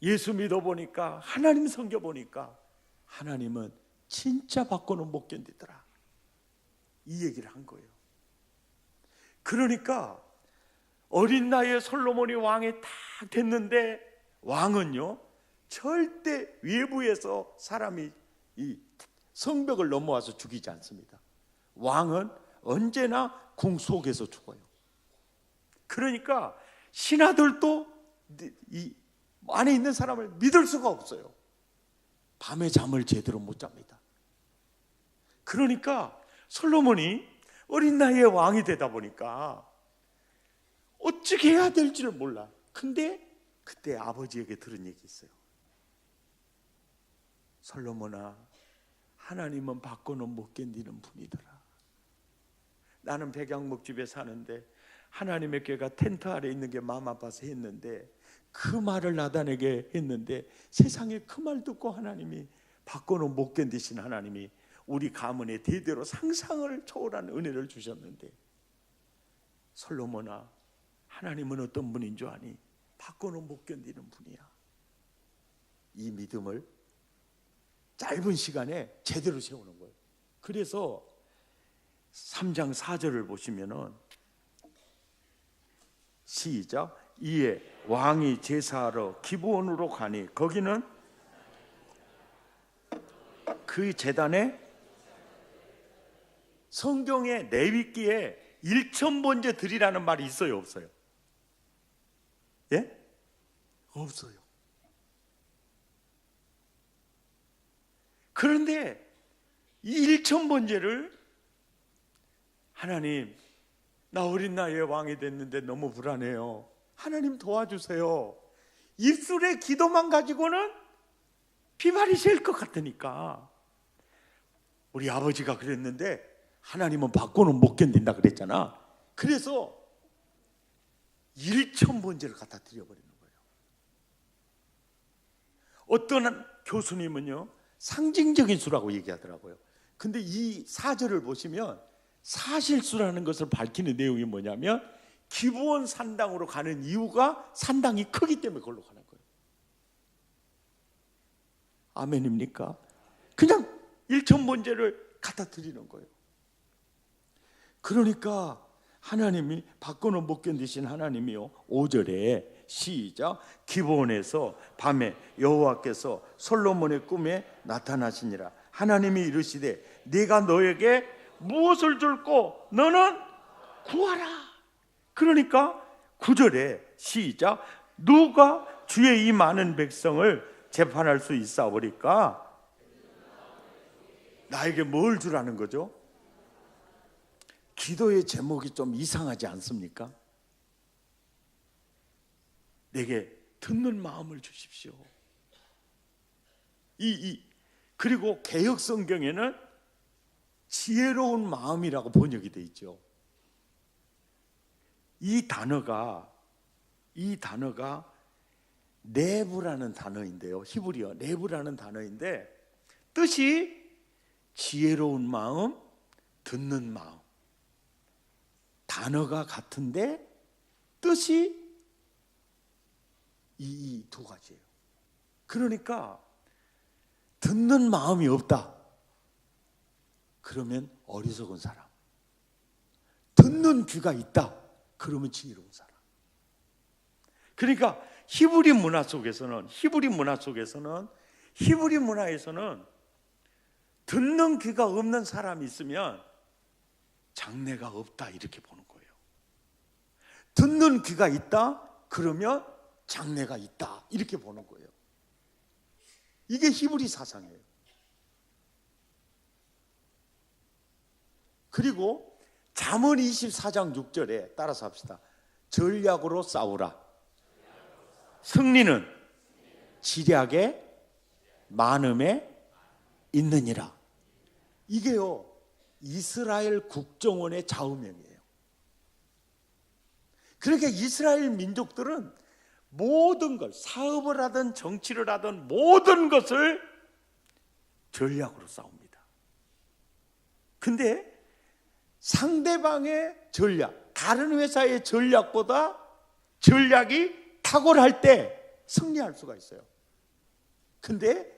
예수 믿어보니까, 하나님 섬겨보니까 하나님은 진짜 바꿔는 못 견디더라, 이 얘기를 한 거예요. 그러니까 어린 나이에 솔로몬이 왕이 딱 됐는데 왕은요 절대 외부에서 사람이 이 성벽을 넘어와서 죽이지 않습니다. 왕은 언제나 궁 속에서 죽어요. 그러니까 신하들도 이 안에 있는 사람을 믿을 수가 없어요. 밤에 잠을 제대로 못 잡니다. 그러니까 솔로몬이 어린 나이에 왕이 되다 보니까 어떻게 해야 될지를 몰라. 근데 그때 아버지에게 들은 얘기 있어요. 솔로몬아, 하나님은 바꿔는 못 견디는 분이더라. 나는 백양목집에 사는데 하나님의 궤가 텐트 아래 있는 게 마음 아파서 했는데, 그 말을 나단에게 했는데 세상에 그 말 듣고 하나님이 바꿔는 못 견디신 하나님이 우리 가문에 대대로 상상을 초월한 은혜를 주셨는데, 솔로몬아, 하나님은 어떤 분인 줄 아니? 바꿔는 못 견디는 분이야. 이 믿음을 짧은 시간에 제대로 세우는 거예요. 그래서 3장 4절을 보시면은 시작. 이에 왕이 제사하러 기브온으로 가니 거기는 그 제단에 성경에 레위기에 일천번제 드리라는 말이 있어요, 없어요? 예? 없어요. 그런데 이 일천번제를 하나님, 나 어린 나이에 왕이 됐는데 너무 불안해요. 하나님 도와주세요. 입술의 기도만 가지고는 비말이 셀 것 같으니까. 우리 아버지가 그랬는데 하나님은 바꿔는 못 견딘다 그랬잖아. 그래서 일천번제를 갖다 드려버리는 거예요. 어떤 교수님은요, 상징적인 수라고 얘기하더라고요. 근데 이 4절을 보시면 사실수라는 것을 밝히는 내용이 뭐냐면, 기브온 산당으로 가는 이유가 산당이 크기 때문에 그걸로 가는 거예요. 아멘입니까? 그냥 일천번제를 갖다 드리는 거예요. 그러니까 하나님이 바꿔는 못 견디신 하나님이요, 5절에 시작. 기브온에서 밤에 여호와께서 솔로몬의 꿈에 나타나시니라. 하나님이 이르시되 내가 너에게 무엇을 줄고 너는 구하라. 그러니까 9절에 시작. 누가 주의 이 많은 백성을 재판할 수 있사오리까? 나에게 뭘 주라는 거죠? 기도의 제목이 좀 이상하지 않습니까? 내게 듣는 마음을 주십시오. 그리고 개역 성경에는 지혜로운 마음이라고 번역이 되어 있죠. 이 단어가 네브라는 단어인데요, 히브리어 네브라는 단어인데 뜻이 지혜로운 마음, 듣는 마음. 단어가 같은데 뜻이 이 두 가지예요. 그러니까 듣는 마음이 없다, 그러면 어리석은 사람. 듣는 귀가 있다, 그러면 지혜로운 사람. 그러니까 히브리 문화에서는 듣는 귀가 없는 사람이 있으면 장래가 없다, 이렇게 보는 거예요. 듣는 귀가 있다, 그러면 장래가 있다, 이렇게 보는 거예요. 이게 히브리 사상이에요. 그리고 잠언 24장 6절에 따라서 합시다. 전략으로 싸우라. 승리는 지략의 많음에 있느니라. 이게요, 이스라엘 국정원의 좌우명이에요. 그러니까 이스라엘 민족들은 모든 걸, 사업을 하든 정치를 하든 모든 것을 전략으로 싸웁니다. 근데 상대방의 전략, 다른 회사의 전략보다 전략이 탁월할 때 승리할 수가 있어요. 근데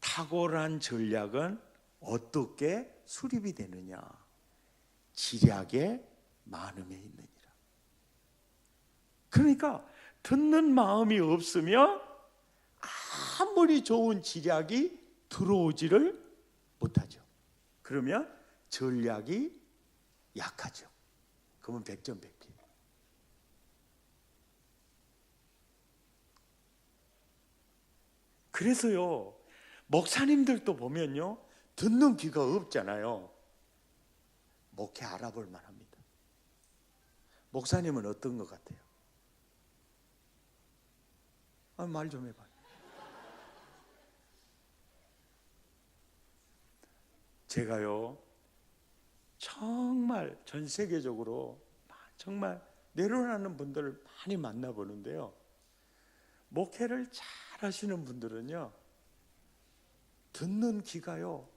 탁월한 전략은 어떻게 수립이 되느냐? 지략의 많음에 있느니라. 그러니까 듣는 마음이 없으면 아무리 좋은 지략이 들어오지를 못하죠. 그러면 전략이 약하죠. 그러면 백전백패. 그래서요, 목사님들도 보면요, 듣는 귀가 없잖아요. 목회 알아볼 만합니다. 목사님은 어떤 것 같아요? 말 좀 해봐요. 제가요, 정말 전 세계적으로 정말 내려오는 분들을 많이 만나보는데요, 목회를 잘 하시는 분들은요, 듣는 귀가요,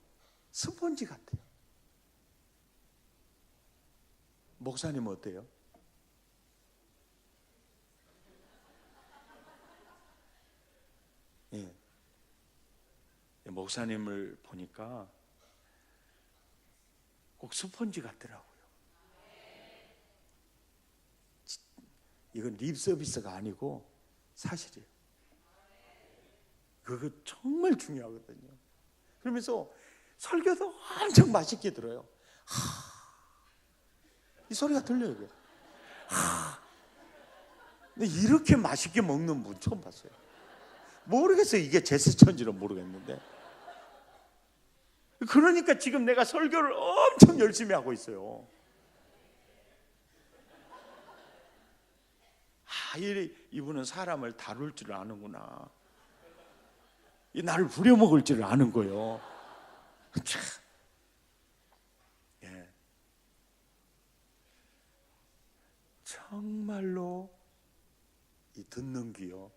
스펀지 같아요. 목사님은 어때요? 예. 목사님을 보니까 꼭 스펀지 같더라고요. 이건 립 서비스가 아니고 사실이에요. 그거 정말 중요하거든요. 그러면서 설교도 엄청 맛있게 들어요. 이 소리가 들려요. 이게. 근데 이렇게 맛있게 먹는 분 처음 봤어요. 모르겠어요. 이게 제스처인지는 모르겠는데. 그러니까 지금 내가 설교를 엄청 열심히 하고 있어요. 이분은 사람을 다룰 줄 아는구나. 나를 부려먹을 줄 아는 거예요. 참. 예. 정말로 이 듣는 귀요,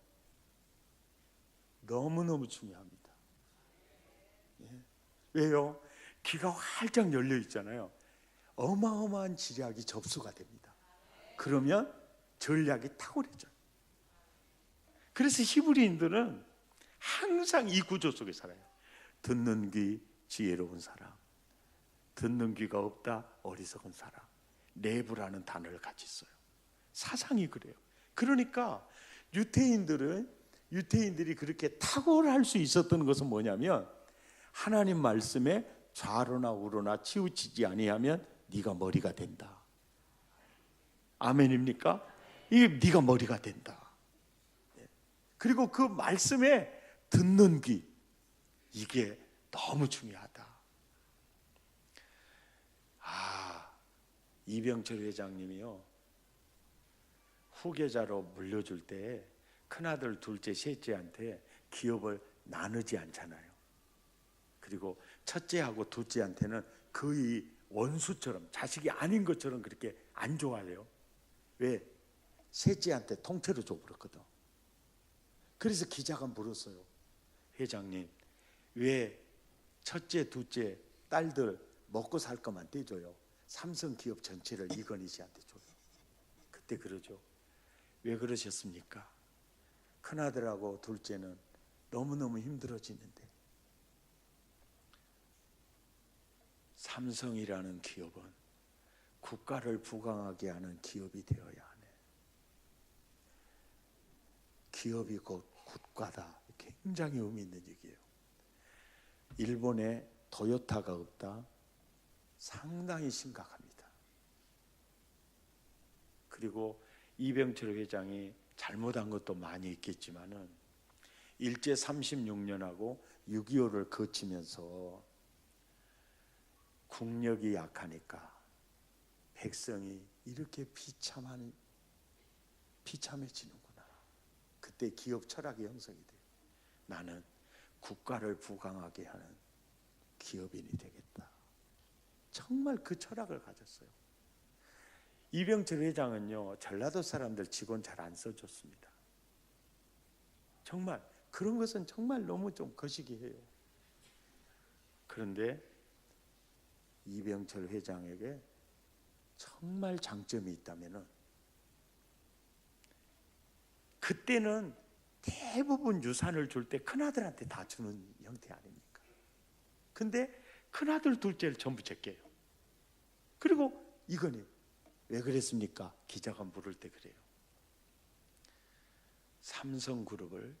너무너무 중요합니다. 예. 왜요? 귀가 활짝 열려 있잖아요. 어마어마한 지략이 접수가 됩니다. 그러면 전략이 탁월해져요. 그래서 히브리인들은 항상 이 구조 속에 살아요. 듣는 귀 지혜로운 사람, 듣는 귀가 없다 어리석은 사람, 내부라는 단어를 같이 써요. 사상이 그래요. 그러니까 유태인들이 그렇게 탁월할 수 있었던 것은 뭐냐면, 하나님 말씀에 좌로나 우로나 치우치지 아니하면 네가 머리가 된다. 아멘입니까? 이게 네가 머리가 된다. 그리고 그 말씀에 듣는 귀, 이게 너무 중요하다. 이병철 회장님이요, 후계자로 물려줄 때 큰아들, 둘째, 셋째한테 기업을 나누지 않잖아요. 그리고 첫째하고 둘째한테는 거의 원수처럼, 자식이 아닌 것처럼 그렇게 안 좋아해요. 왜? 셋째한테 통째로 줘버렸거든. 그래서 기자가 물었어요. 회장님, 왜 첫째, 둘째 딸들 먹고 살 것만 떼줘요? 삼성 기업 전체를 이건희 씨한테 줘요. 그때 그러죠. 왜 그러셨습니까? 큰아들하고 둘째는 너무너무 힘들어지는데, 삼성이라는 기업은 국가를 부강하게 하는 기업이 되어야 하네. 기업이 곧 국가다. 굉장히 의미 있는 얘기예요. 일본에 도요타가 없다. 상당히 심각합니다. 그리고 이병철 회장이 잘못한 것도 많이 있겠지만은, 일제 36년하고 6.25를 거치면서 국력이 약하니까 백성이 이렇게 비참해지는구나. 그때 기업 철학이 형성이 돼요. 나는 국가를 부강하게 하는 기업인이 되겠다. 정말 그 철학을 가졌어요. 이병철 회장은요, 전라도 사람들 직원 잘 안 써줬습니다. 정말 그런 것은 정말 너무 좀 거시기해요. 그런데 이병철 회장에게 정말 장점이 있다면은, 그때는 대부분 유산을 줄 때 큰아들한테 다 주는 형태 아닙니까? 근데 큰아들, 둘째를 전부 제껴요. 그리고 이거는 왜 그랬습니까? 기자가 물을 때 그래요. 삼성그룹을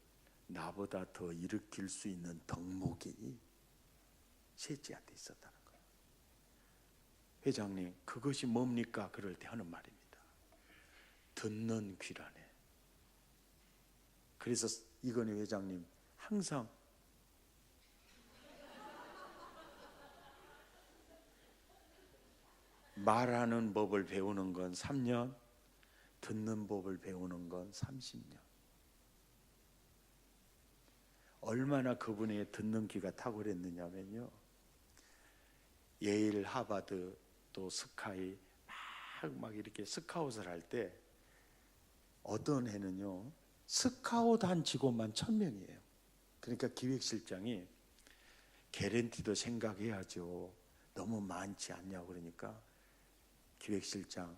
나보다 더 일으킬 수 있는 덕목이 셋째한테 있었다는 거예요. 회장님, 그것이 뭡니까? 그럴 때 하는 말입니다. 듣는 귀라네. 그래서 이건희 회장님 항상 말하는 법을 배우는 건 3년, 듣는 법을 배우는 건 30년. 얼마나 그분의 듣는 귀가 탁월했느냐면요, 예일, 하버드, 또 스카이 막 이렇게 스카웃을 할 때 어떤 해는요 스카웃 한 직원만 1000명이에요. 그러니까 기획실장이 개런티도 생각해야죠, 너무 많지 않냐고. 그러니까 기획실장,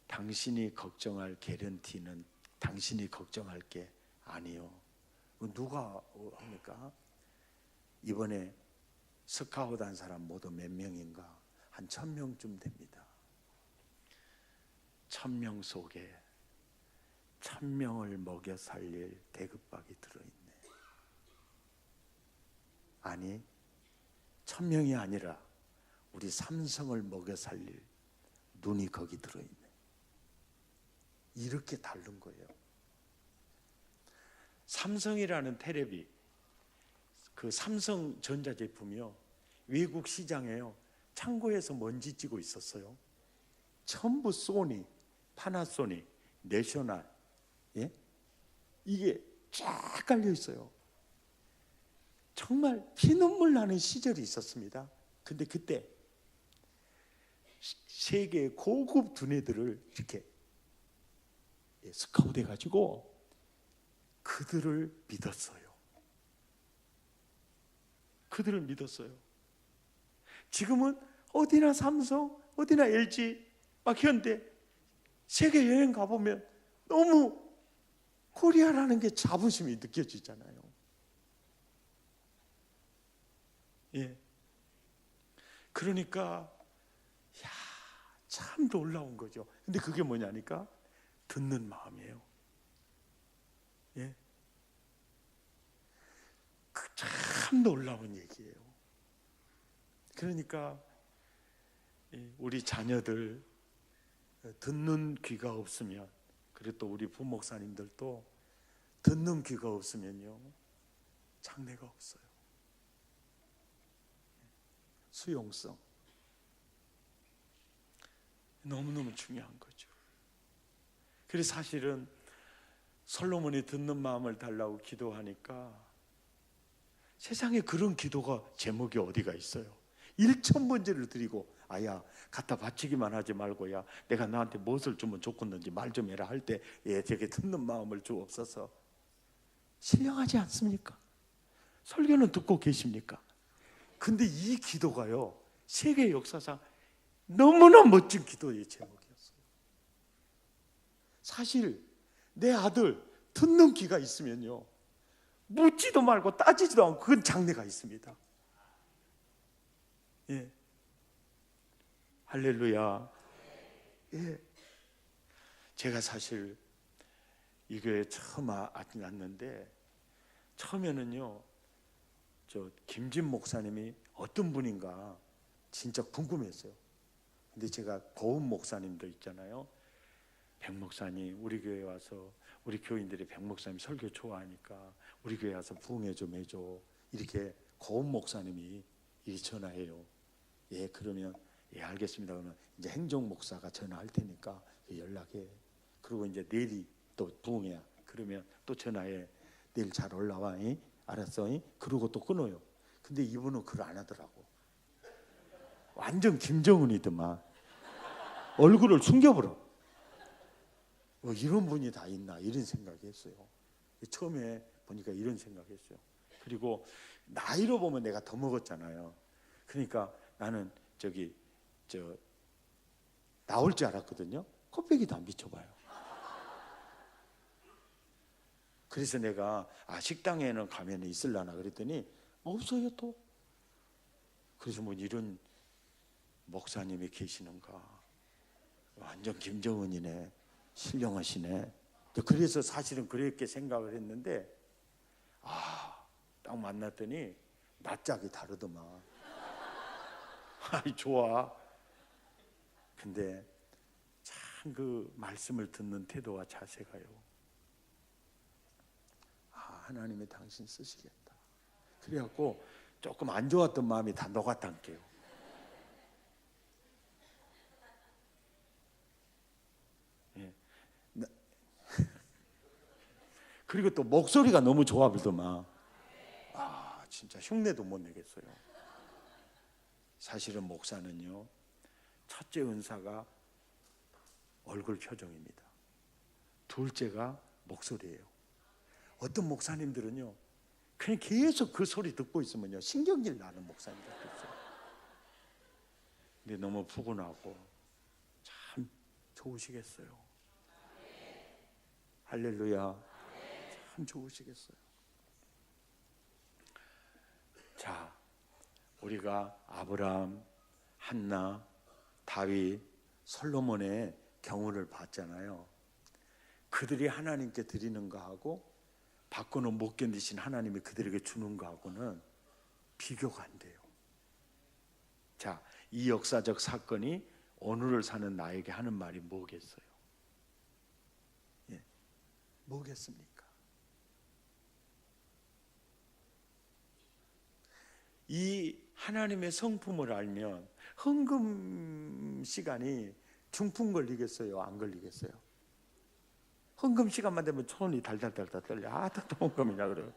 당신이 걱정할 개런티는 당신이 걱정할 게 아니요. 누가 합니까? 이번에 스카웃 한 사람 모두 몇 명인가? 한 1000명쯤 됩니다. 1000명 속에 1000명을 먹여 살릴 계급박이 들어있네. 아니, 1000명이 아니라 우리 삼성을 먹여 살릴 눈이 거기 들어있네. 이렇게 다른 거예요. 삼성이라는 테레비, 그 삼성 전자제품이요, 외국 시장에요 창고에서 먼지 찌고 있었어요. 전부 소니, 파나소닉, 내셔널, 예? 이게 쫙 깔려 있어요. 정말 피눈물 나는 시절이 있었습니다. 근데 그때 세계의 고급 두뇌들을 이렇게 스카우트 해가지고 그들을 믿었어요. 그들을 믿었어요. 지금은 어디나 삼성, 어디나 LG, 막 현대, 세계 여행 가보면 너무 코리아라는 게 자부심이 느껴지잖아요. 예. 그러니까 참 놀라운 거죠. 근데 그게 뭐냐니까 듣는 마음이에요. 예. 참 놀라운 얘기예요. 그러니까 우리 자녀들 듣는 귀가 없으면, 그리고 또 우리 부목사님들도 듣는 귀가 없으면요 장래가 없어요. 수용성 너무너무 중요한 거죠. 그래서 사실은 솔로몬이 듣는 마음을 달라고 기도하니까 세상에 그런 기도가 제목이 어디가 있어요. 1000번제를 드리고 아야 갖다 바치기만 하지 말고 야 내가 너한테 무엇을 주면 좋겠는지 말 좀 해라 할 때 제게 듣는 마음을 주옵소서. 신령하지 않습니까? 설교는 듣고 계십니까? 근데 이 기도가요 세계 역사상 너무나 멋진 기도의 제목이었어요. 사실 내 아들 듣는 귀가 있으면요 묻지도 말고 따지지도 않고 그건 장래가 있습니다. 예. 할렐루야. 예. 제가 사실 이 교회에 처음 왔는데 처음에는요 저 김진 목사님이 어떤 분인가 진짜 궁금했어요. 근데 제가 고은 목사님도 있잖아요. 백 목사님 우리 교회 와서 우리 교인들이 백 목사님 설교 좋아하니까 우리 교회 와서 부흥회 좀 해줘. 이렇게 고은 목사님이 전화해요. 예, 그러면 예 알겠습니다. 그러면 이제 행정 목사가 전화할 테니까 연락해. 그리고 이제 내일이 또 부흥회야. 그러면 또 전화해. 내일 잘 올라와. 알았어. 그러고 또 끊어요. 근데 이분은 그걸 안 하더라고. 완전 김정은이더만. 얼굴을 숨겨버려. 이런 분이 다 있나 이런 생각이 했어요. 처음에 보니까 이런 생각했어요. 그리고 나이로 보면 내가 더 먹었잖아요. 그러니까 나는 나올 줄 알았거든요. 코빼기도 안 비춰봐요. 그래서 내가 식당에는 가면 있을라나 그랬더니 없어요 또. 그래서 뭐 이런 목사님이 계시는가. 완전 김정은이네. 신령하시네. 그래서 사실은 그렇게 생각을 했는데 딱 만났더니 낯짝이 다르더만. 좋아. 근데 참 그 말씀을 듣는 태도와 자세가요. 하나님이 당신 쓰시겠다. 그래갖고 조금 안 좋았던 마음이 다 녹아탄게요. 그리고 또 목소리가 너무 좋아 보더만. 진짜 흉내도 못 내겠어요. 사실은 목사는요, 첫째 은사가 얼굴 표정입니다. 둘째가 목소리예요. 어떤 목사님들은요, 그냥 계속 그 소리 듣고 있으면요 신경질 나는 목사님들도 있어요. 근데 너무 푸근하고 참 좋으시겠어요. 할렐루야. 참 좋으시겠어요. 자, 우리가 아브라함, 한나, 다윗, 솔로몬의 경우를 봤잖아요. 그들이 하나님께 드리는 거하고 받고는 못 견디신 하나님이 그들에게 주는 거하고는 비교가 안 돼요. 자, 이 역사적 사건이 오늘을 사는 나에게 하는 말이 뭐겠어요? 예, 뭐겠습니까? 이 하나님의 성품을 알면 헌금 시간이 중풍 걸리겠어요? 안 걸리겠어요? 헌금 시간만 되면 손이 달달달달 떨려. 또 헌금이냐 그래요.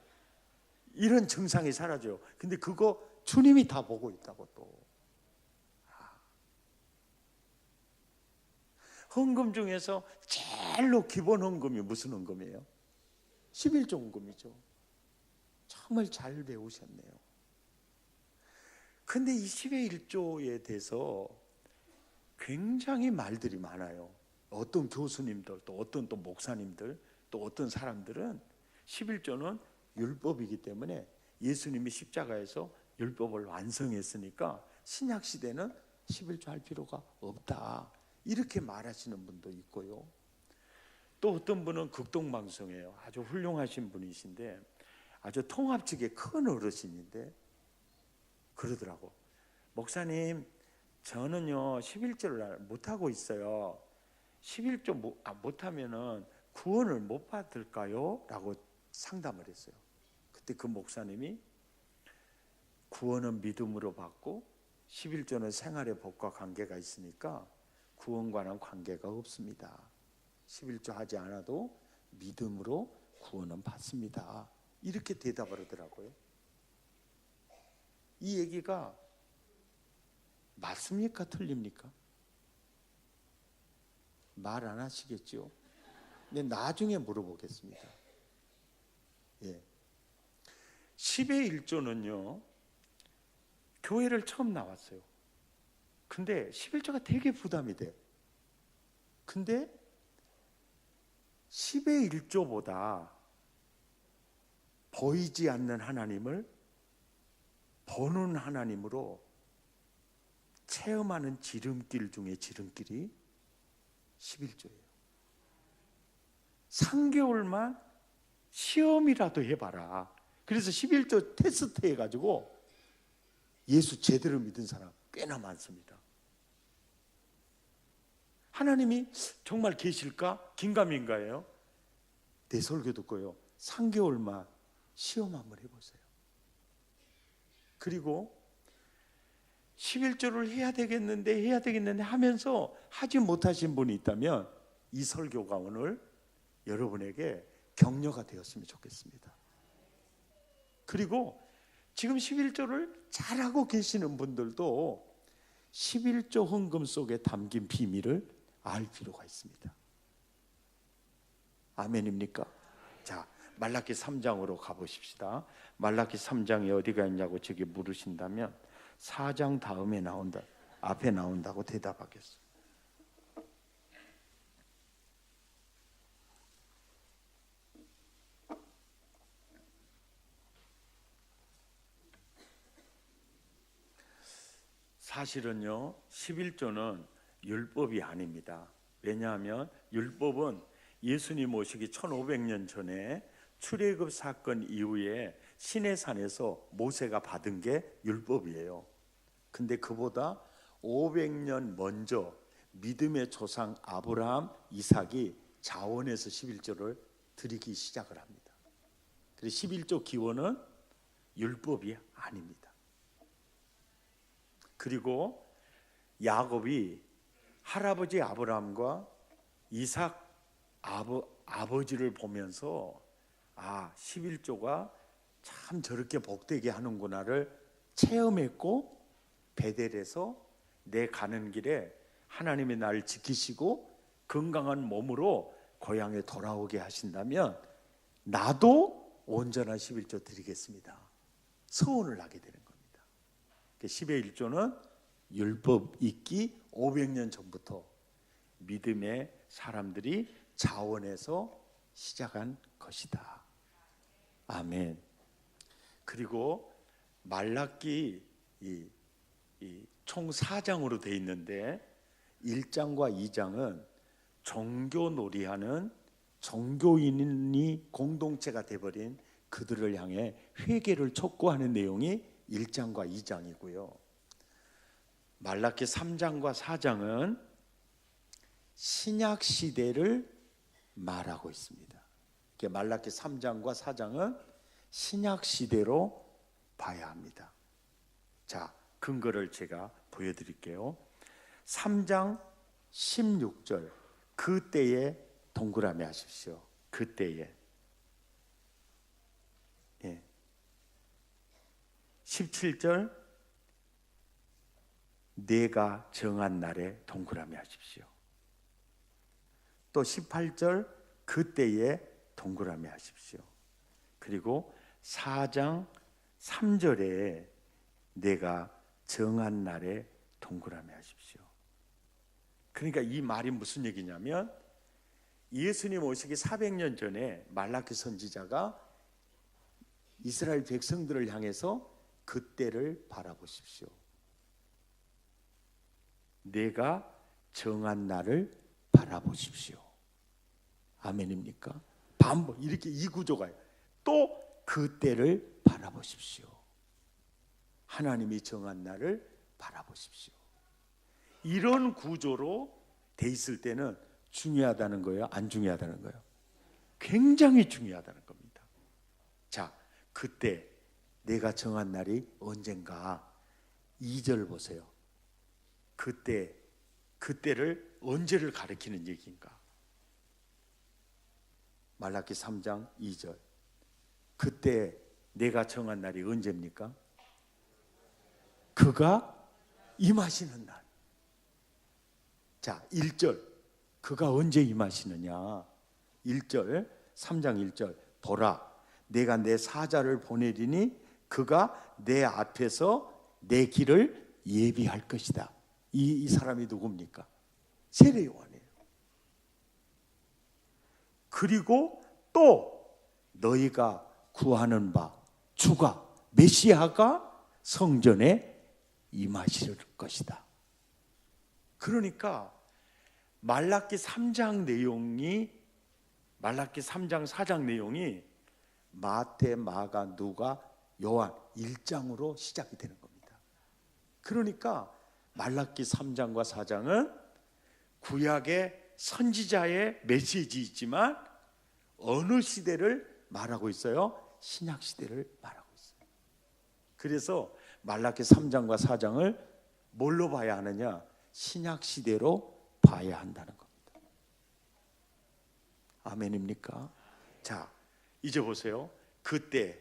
이런 증상이 사라져요. 근데 그거 주님이 다 보고 있다고 또. 헌금 중에서 제일로 기본 헌금이 무슨 헌금이에요? 11조 헌금이죠. 정말 잘 배우셨네요. 근데 이 10의 1조에 대해서 굉장히 말들이 많아요. 어떤 교수님들, 또 어떤 또 목사님들, 또 어떤 사람들은 11조는 율법이기 때문에 예수님이 십자가에서 율법을 완성했으니까 신약 시대는 11조 할 필요가 없다, 이렇게 말하시는 분도 있고요. 또 어떤 분은 극동방송이에요. 아주 훌륭하신 분이신데 아주 통합직의 큰 어르신인데 그러더라고. 목사님, 저는요 11조를 못하고 있어요. 11조 못하면은 구원을 못 받을까요? 라고 상담을 했어요. 그때 그 목사님이 구원은 믿음으로 받고 11조는 생활의 법과 관계가 있으니까 구원과는 관계가 없습니다. 11조 하지 않아도 믿음으로 구원은 받습니다. 이렇게 대답을 하더라고요. 이 얘기가 맞습니까? 틀립니까? 말 안 하시겠죠? 근데 나중에 물어보겠습니다. 예. 10의 1조는요 교회를 처음 나왔어요. 근데 11조가 되게 부담이 돼. 근데 10의 1조보다 보이지 않는 하나님을 보는 하나님으로 체험하는 지름길 중에 지름길이 11조예요. 3개월만 시험이라도 해봐라. 그래서 11조 테스트 해가지고 예수 제대로 믿은 사람 꽤나 많습니다. 하나님이 정말 계실까? 긴가민가예요. 내 설교 듣고요 3개월만 시험 한번 해보세요. 그리고 11조를 해야 되겠는데 하면서 하지 못하신 분이 있다면 이 설교가 오늘 여러분에게 격려가 되었으면 좋겠습니다. 그리고 지금 11조를 잘하고 계시는 분들도 11조 헌금 속에 담긴 비밀을 알 필요가 있습니다. 아멘입니까? 자, 말라기 3장으로 가보십시다. 말라기 3장이 어디가 있냐고 저기 물으신다면 4장 다음에 나온다, 앞에 나온다고 대답하겠어요. 사실은요 11조는 율법이 아닙니다. 왜냐하면 율법은 예수님 오시기 1500년 전에 출애굽 사건 이후에 시내산에서 모세가 받은 게 율법이에요. 근데 그보다 500년 먼저 믿음의 조상 아브라함, 이삭이 자원해서 11조를 드리기 시작을 합니다. 그래서 11조 기원은 율법이 아닙니다. 그리고 야곱이 할아버지 아브라함과 이삭 아버지를 보면서 11조가 참 저렇게 복되게 하는구나를 체험했고, 베델에서 내 가는 길에 하나님이 나를 지키시고 건강한 몸으로 고향에 돌아오게 하신다면 나도 온전한 11조 드리겠습니다, 서원을 하게 되는 겁니다. 10의 1조는 율법 있기 500년 전부터 믿음의 사람들이 자원해서 시작한 것이다. 아멘. 그리고 말라기 총 4장으로 되어 있는데 1장과 2장은 종교놀이하는 종교인이 공동체가 되어버린 그들을 향해 회개를 촉구하는 내용이 1장과 2장이고요. 말라기 3장과 4장은 신약 시대를 말하고 있습니다. 말라기 3장과 4장은 신약 시대로 봐야 합니다. 자, 근거를 제가 보여드릴게요. 3장 16절, 그때에 동그라미 하십시오. 그때에. 17절, 내가 정한 날에 동그라미 하십시오. 또 18절, 그때에 동그라미 하십시오. 그리고 4장 3절에 내가 정한 날에 동그라미 하십시오. 그러니까 이 말이 무슨 얘기냐면, 예수님 오시기 400년 전에 말라기 선지자가 이스라엘 백성들을 향해서 그때를 바라보십시오, 내가 정한 날을 바라보십시오. 아멘입니까? 반복, 이렇게 이 구조가, 또 그때를 바라보십시오, 하나님이 정한 날을 바라보십시오. 이런 구조로 돼 있을 때는 중요하다는 거예요, 안 중요하다는 거예요? 굉장히 중요하다는 겁니다. 자, 그때 내가 정한 날이 언젠가. 2절 보세요. 그때를 언제를 가리키는 얘기인가? 말라기 3장 2절, 그때 내가 정한 날이 언제입니까? 그가 임하시는 날. 자, 1절, 그가 언제 임하시느냐? 1절, 3장 1절, 보라, 내가 내 사자를 보내리니 그가 내 앞에서 내 길을 예비할 것이다. 이 사람이 누굽니까? 세례 요한이에요. 그리고 또 너희가 구하는 바 주가, 메시아가 성전에 임하실 것이다. 그러니까 말라기 3장 내용이, 말라기 3장 4장 내용이 마태, 마가, 누가, 요한 1장으로 시작이 되는 겁니다. 그러니까 말라기 3장과 4장은 구약의 선지자의 메시지이지만 어느 시대를 말하고 있어요? 신약 시대를 말하고 있어요. 그래서 말라기 3장과 4장을 뭘로 봐야 하느냐? 신약 시대로 봐야 한다는 겁니다. 아멘입니까? 자, 이제 보세요. 그때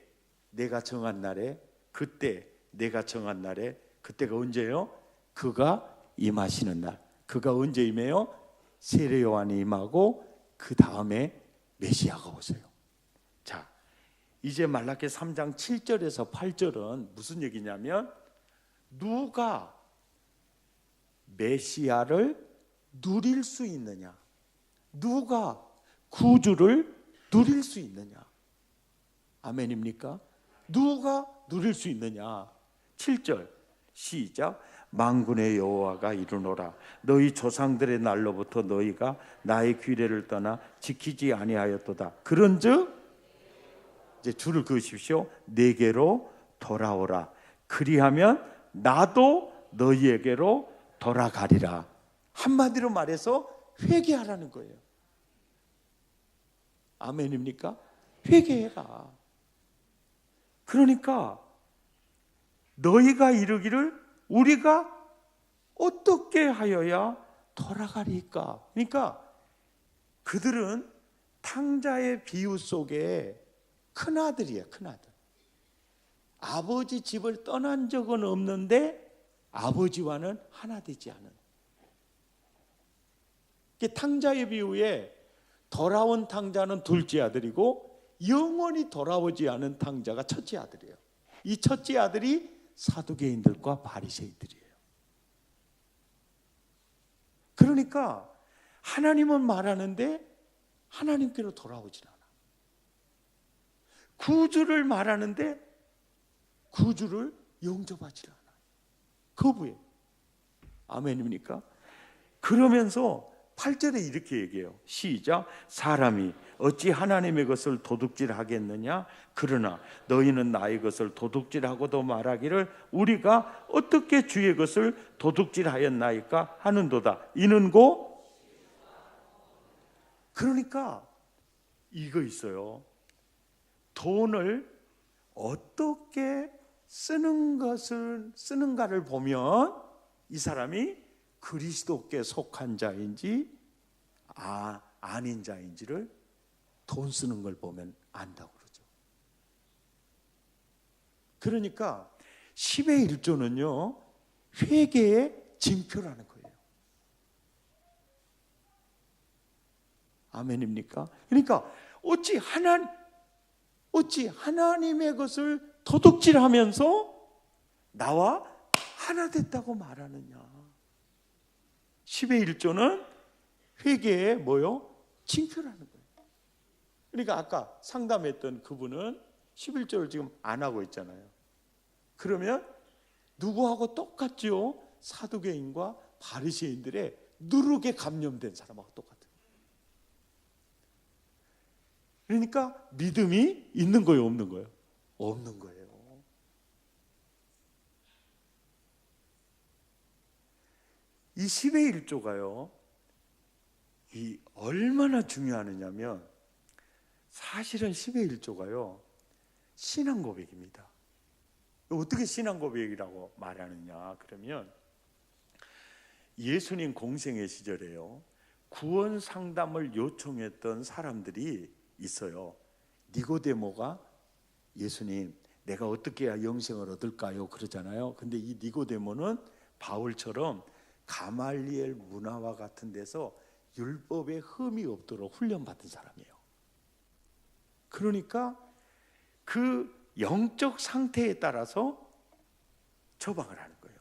내가 정한 날에, 그때 내가 정한 날에, 그때가 언제예요? 그가 임하시는 날. 그가 언제 임해요? 세례 요한이 임하고 그 다음에 메시아가 오세요. 자, 이제 말라기 3장 7절에서 8절은 무슨 얘기냐면, 누가 메시아를 누릴 수 있느냐, 누가 구주를 누릴 수 있느냐. 아멘입니까? 누가 누릴 수 있느냐. 7절 시작. 만군의 여호와가 이르노라, 너희 조상들의 날로부터 너희가 나의 규례를 떠나 지키지 아니하였도다. 그런즉, 이제 줄을 그으십시오. 내게로 돌아오라. 그리하면 나도 너희에게로 돌아가리라. 한마디로 말해서 회개하라는 거예요. 아멘입니까? 회개해라. 그러니까 너희가 이르기를 우리가 어떻게 하여야 돌아가리까? 그러니까 그들은 탕자의 비유 속에 큰아들이에요. 큰아들. 아버지 집을 떠난 적은 없는데 아버지와는 하나 되지 않은. 탕자의 비유에 돌아온 탕자는 둘째 아들이고 영원히 돌아오지 않은 탕자가 첫째 아들이에요. 이 첫째 아들이 사두개인들과 바리새인들이에요. 그러니까 하나님은 말하는데 하나님께로 돌아오질 않아. 구주를 말하는데 구주를 영접하지 않아. 거부해. 아멘입니까? 그러면서 8절에 이렇게 얘기해요. 시작. 사람이 어찌 하나님의 것을 도둑질하겠느냐? 그러나 너희는 나의 것을 도둑질하고도 말하기를 우리가 어떻게 주의 것을 도둑질하였나이까 하는도다. 이는 고. 그러니까 이거 있어요. 돈을 어떻게 쓰는가를 보면 이 사람이 그리스도께 속한 자인지 아닌 자인지를 돈 쓰는 걸 보면 안다고 그러죠. 그러니까 10의 1조는요 회개의 징표라는 거예요. 아멘입니까? 그러니까 어찌 하나님의 것을 도둑질하면서 나와 하나 됐다고 말하느냐. 10의 1조는 회개의 뭐요? 징표라는 거예요. 그러니까 아까 상담했던 그분은 11조를 지금 안 하고 있잖아요. 그러면 누구하고 똑같죠? 사두개인과 바리새인들의 누룩에 감염된 사람하고 똑같아요. 그러니까 믿음이 있는 거예요, 없는 거예요? 없는 거예요. 이 10의 1조가요 이 얼마나 중요하느냐면 사실은 10의 1조가요 신앙 고백입니다. 어떻게 신앙 고백이라고 말하느냐 그러면 예수님 공생의 시절에요 구원 상담을 요청했던 사람들이 있어요. 니고데모가 예수님 내가 어떻게 해야 영생을 얻을까요? 그러잖아요. 근데 이 니고데모는 바울처럼 가말리엘 문화와 같은 데서 율법에 흠이 없도록 훈련받은 사람이에요. 그러니까 그 영적 상태에 따라서 처방을 하는 거예요.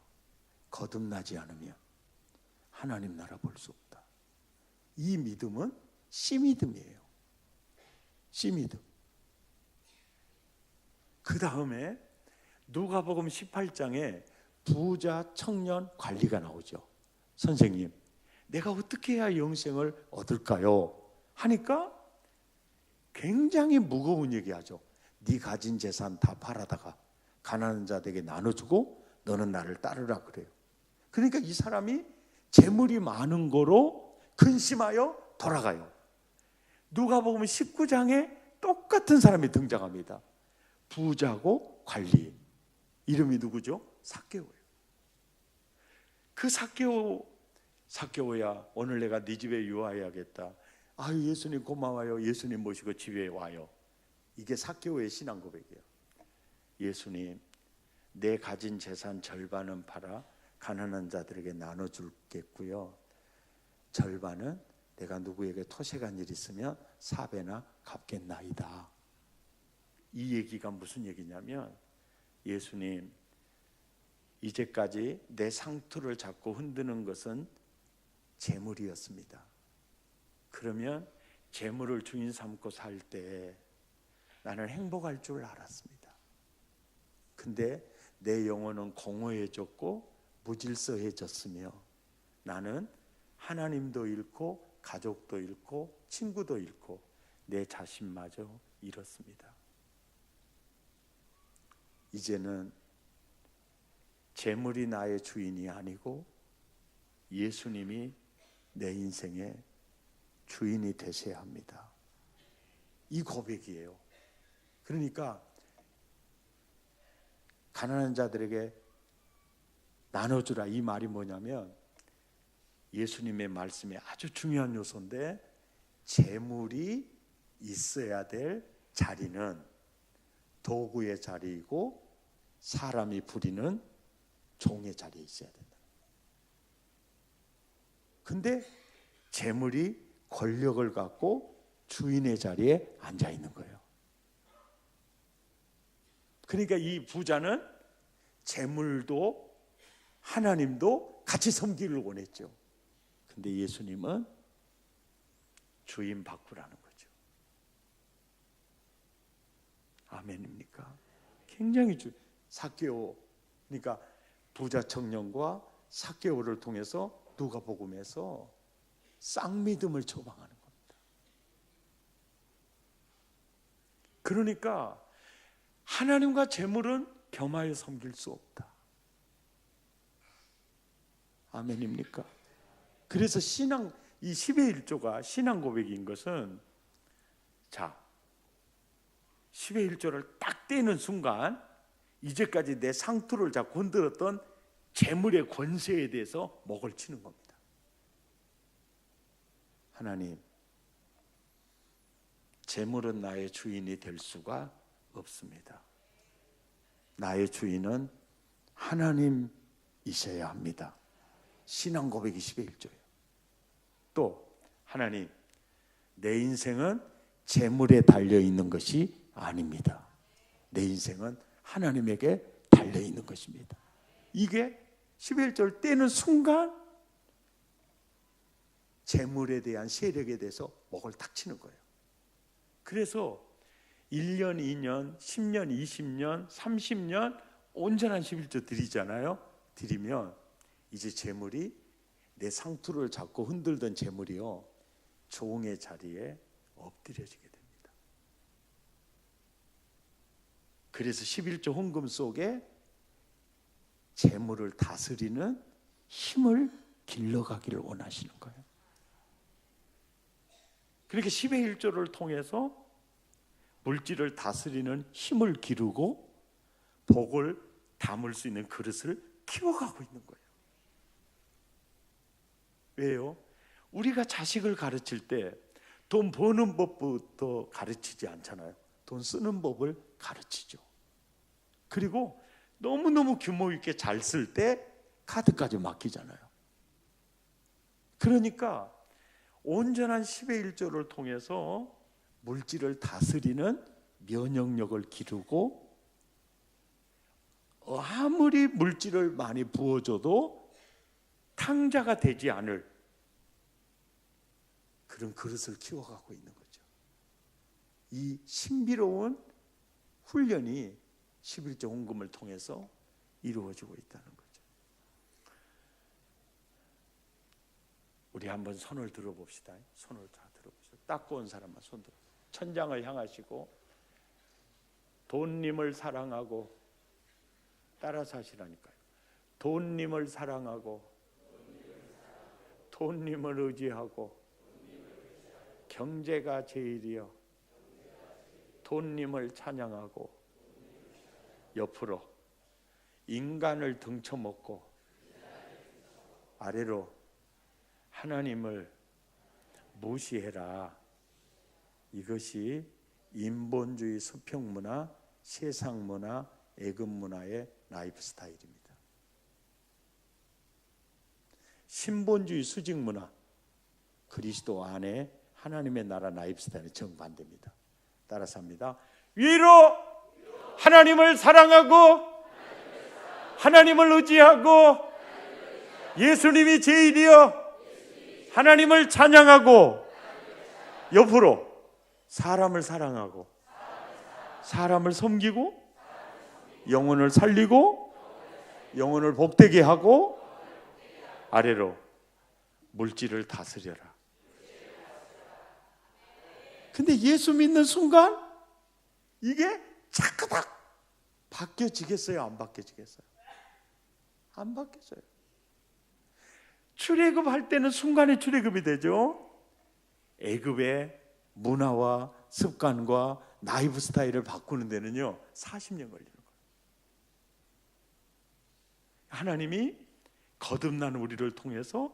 거듭나지 않으면 하나님 나라 볼 수 없다. 이 믿음은 씨믿음이에요. 씨믿음. 그 다음에 누가복음 18장에 부자 청년 관리가 나오죠. 선생님, 내가 어떻게 해야 영생을 얻을까요? 하니까 굉장히 무거운 얘기하죠. 네 가진 재산 다 팔아다가 가난한 자들에게 나눠주고 너는 나를 따르라 그래요. 그러니까 이 사람이 재물이 많은 거로 근심하여 돌아가요. 누가복음 19장에 똑같은 사람이 등장합니다. 부자고 관리. 이름이 누구죠? 삭개오예요. 그 삭개오야 오늘 내가 네 집에 유하여야겠다. 아유 예수님 고마워요. 예수님 모시고 집에 와요. 이게 삭개오의 신앙 고백이에요. 예수님 내 가진 재산 절반은 팔아 가난한 자들에게 나눠줄겠고요. 절반은 내가 누구에게 토색한 일 있으면 4배나 갚겠나이다. 이 얘기가 무슨 얘기냐면 예수님 이제까지 내 상투를 잡고 흔드는 것은 재물이었습니다. 그러면 재물을 주인 삼고 살 때 나는 행복할 줄 알았습니다. 근데 내 영혼은 공허해졌고 무질서해졌으며 나는 하나님도 잃고 가족도 잃고 친구도 잃고 내 자신마저 잃었습니다. 이제는 재물이 나의 주인이 아니고 예수님이 내 인생의 주인이 되셔야 합니다. 이 고백이에요. 그러니까 가난한 자들에게 나눠주라 이 말이 뭐냐면 예수님의 말씀이 아주 중요한 요소인데 재물이 있어야 될 자리는 도구의 자리이고 사람이 부리는 종의 자리에 있어야 된다. 근데 재물이 권력을 갖고 주인의 자리에 앉아 있는 거예요. 그러니까 이 부자는 재물도 하나님도 같이 섬기기를 원했죠. 근데 예수님은 주인 바꾸라는 거죠. 아멘입니까? 굉장히 삭개오, 그러니까 부자 청년과 삭개오를 통해서 누가복음에서 쌍믿음을 처방하는 겁니다. 그러니까 하나님과 재물은 겸하여 섬길 수 없다. 아멘입니까? 그래서 신앙, 이 10의 1조가 신앙 고백인 것은, 자, 10의 1조를 딱 떼는 순간 이제까지 내 상투를 잡고 흔들었던 재물의 권세에 대해서 목을 치는 겁니다. 하나님, 재물은 나의 주인이 될 수가 없습니다. 나의 주인은 하나님이셔야 합니다. 신앙 고백이 10의 1조예요. 또 하나님, 내 인생은 재물에 달려있는 것이 아닙니다. 내 인생은 하나님에게 달려있는 것입니다. 이게 10의 1조를 떼는 순간 재물에 대한 세력에 대해서 목을 탁 치는 거예요. 그래서 1년, 2년, 10년, 20년, 30년 온전한 11조 드리잖아요. 드리면 이제 재물이, 내 상투를 잡고 흔들던 재물이요, 종의 자리에 엎드려지게 됩니다. 그래서 11조 헌금 속에 재물을 다스리는 힘을 길러가기를 원하시는 거예요. 그렇게 10의 1조를 통해서 물질을 다스리는 힘을 기르고 복을 담을 수 있는 그릇을 키워가고 있는 거예요. 왜요? 우리가 자식을 가르칠 때 돈 버는 법부터 가르치지 않잖아요. 돈 쓰는 법을 가르치죠. 그리고 너무너무 규모 있게 잘 쓸 때 카드까지 맡기잖아요. 그러니까 온전한 10의 1조를 통해서 물질을 다스리는 면역력을 기르고, 아무리 물질을 많이 부어줘도 탕자가 되지 않을 그런 그릇을 키워가고 있는 거죠. 이 신비로운 훈련이 11조 헌금을 통해서 이루어지고 있다는 거죠. 우리 한번 손을 들어봅시다. 손을 다 들어보세요. 닦고 온 사람만 손 들어. 천장을 향하시고 돈님을 사랑하고, 따라서 하시라니까요. 돈님을 사랑하고, 돈님을 의지하고, 경제가 제일이여 돈님을 찬양하고, 옆으로 인간을 등쳐먹고 아래로 하나님을 무시해라. 이것이 인본주의 수평문화, 세상문화, 애금문화의 라이프 스타일입니다. 신본주의 수직문화, 그리스도 안에 하나님의 나라 라이프 스타일은 정반대입니다. 따라서 합니다. 위로 하나님을 사랑하고, 하나님을 의지하고, 예수님이 제일이여 하나님을 찬양하고, 옆으로 사람을 사랑하고, 사람을 섬기고, 영혼을 살리고, 영혼을 복되게 하고, 아래로 물질을 다스려라. 근데 예수 믿는 순간 이게 차크닥 바뀌어지겠어요? 안 바뀌어지겠어요? 안 바뀌어져요. 출애굽할 때는 순간에 출애굽이 되죠. 애굽의 문화와 습관과 라이프 스타일을 바꾸는 데는요 40년 걸리는 거예요. 하나님이 거듭난 우리를 통해서,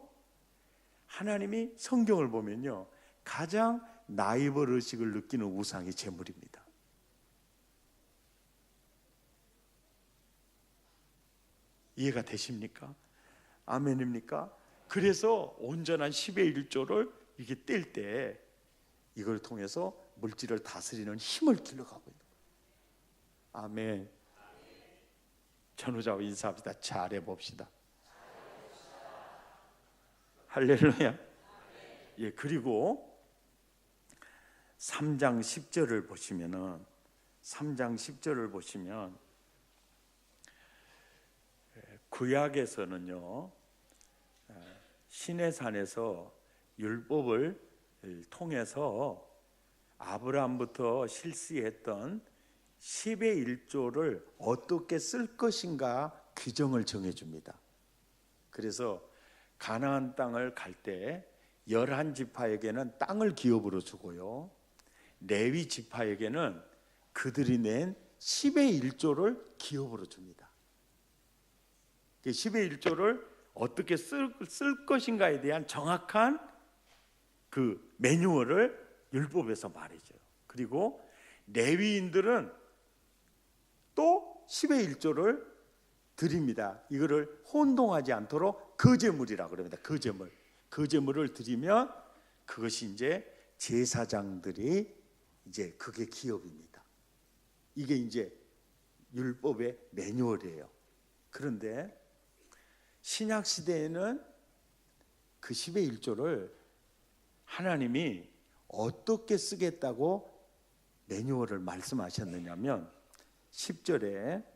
하나님이 성경을 보면요 가장 나이벌 의식을 느끼는 우상이 재물입니다. 이해가 되십니까? 아멘입니까? 그래서 온전한 10의 1조를 이게 뗄 때 이걸 통해서 물질을 다스리는 힘을 길러가고 있는 거예요. 아멘. 전우자와 인사합시다. 잘해봅시다. 할렐루야. 예, 그리고 3장 10절을 보시면은 3장 10절을 보시면 구약에서는요 시내산에서 율법을 통해서 아브라함부터 실시했던 10의 1조를 어떻게 쓸 것인가 규정을 정해줍니다. 그래서 가나안 땅을 갈 때 11지파에게는 땅을 기업으로 주고요, 레위 지파에게는 그들이 낸 10의 1조를 기업으로 줍니다. 10의 1조를 어떻게 쓸 것인가에 대한 정확한 그 매뉴얼을 율법에서 말해줘요. 그리고 레위인들은 또 10의 1조를 드립니다. 이거를 혼동하지 않도록 거제물이라고 그럽니다. 거제물을 드리면 그것이 이제 제사장들이 이제 그게 기업입니다. 이게 이제 율법의 매뉴얼이에요. 그런데 신약 시대에는 그 10의 1조를 하나님이 어떻게 쓰겠다고 매뉴얼을 말씀하셨느냐면 10절에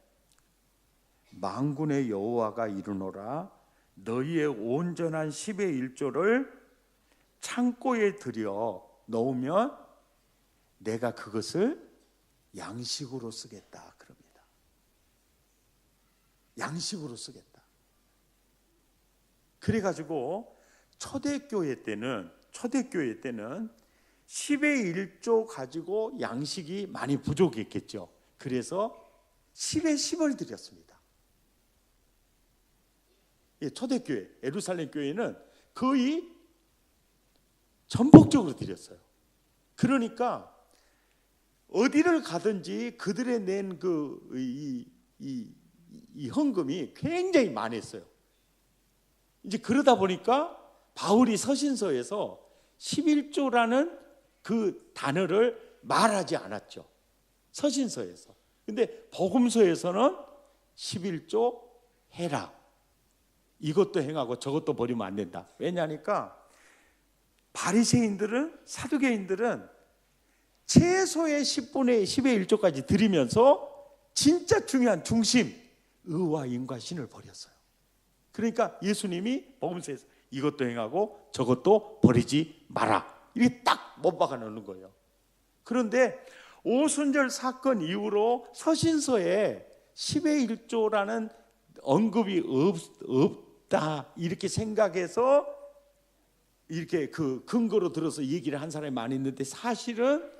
만군의 여호와가 이르노라 너희의 온전한 10의 1조를 창고에 들여 넣으면 내가 그것을 양식으로 쓰겠다 그럽니다. 양식으로 쓰겠다. 그래가지고 초대교회 때는 10의 1조 가지고 양식이 많이 부족했겠죠. 그래서 10의 10을 드렸습니다. 초대교회, 예루살렘 교회는 거의 전폭적으로 드렸어요. 그러니까 어디를 가든지 그들의 낸 이 헌금이 굉장히 많았어요. 이제 그러다 보니까 바울이 서신서에서 11조라는 그 단어를 말하지 않았죠. 서신서에서. 근데 복음서에서는 11조 해라. 이것도 행하고 저것도 버리면 안 된다. 왜냐니까 바리새인들은, 사두개인들은 최소의 10분의 10의 1조까지 드리면서 진짜 중요한 중심, 의와 인과 신을 버렸어요. 그러니까 예수님이 복음서에서 이것도 행하고 저것도 버리지 마라, 이렇게 딱 못 박아 놓는 거예요. 그런데 오순절 사건 이후로 서신서에 10의 1조라는 언급이 없다 이렇게 생각해서 이렇게 그 근거로 들어서 얘기를 한 사람이 많이 있는데, 사실은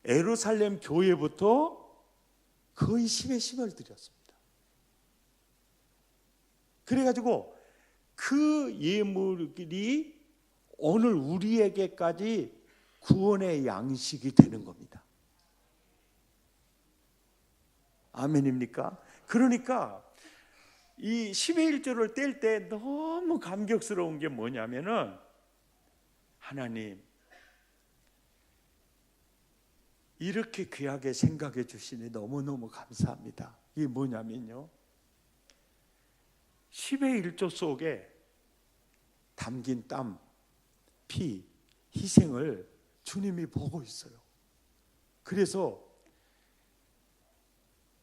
예루살렘 교회부터 거의 10의 10을 드렸습니다. 그래가지고 그 예물이 오늘 우리에게까지 구원의 양식이 되는 겁니다. 아멘입니까? 그러니까 이 10의 1조를 뗄 때 너무 감격스러운 게 뭐냐면은, 하나님 이렇게 귀하게 생각해 주시니 너무너무 감사합니다. 이게 뭐냐면요, 10의 1조 속에 담긴 땀, 피, 희생을 주님이 보고 있어요. 그래서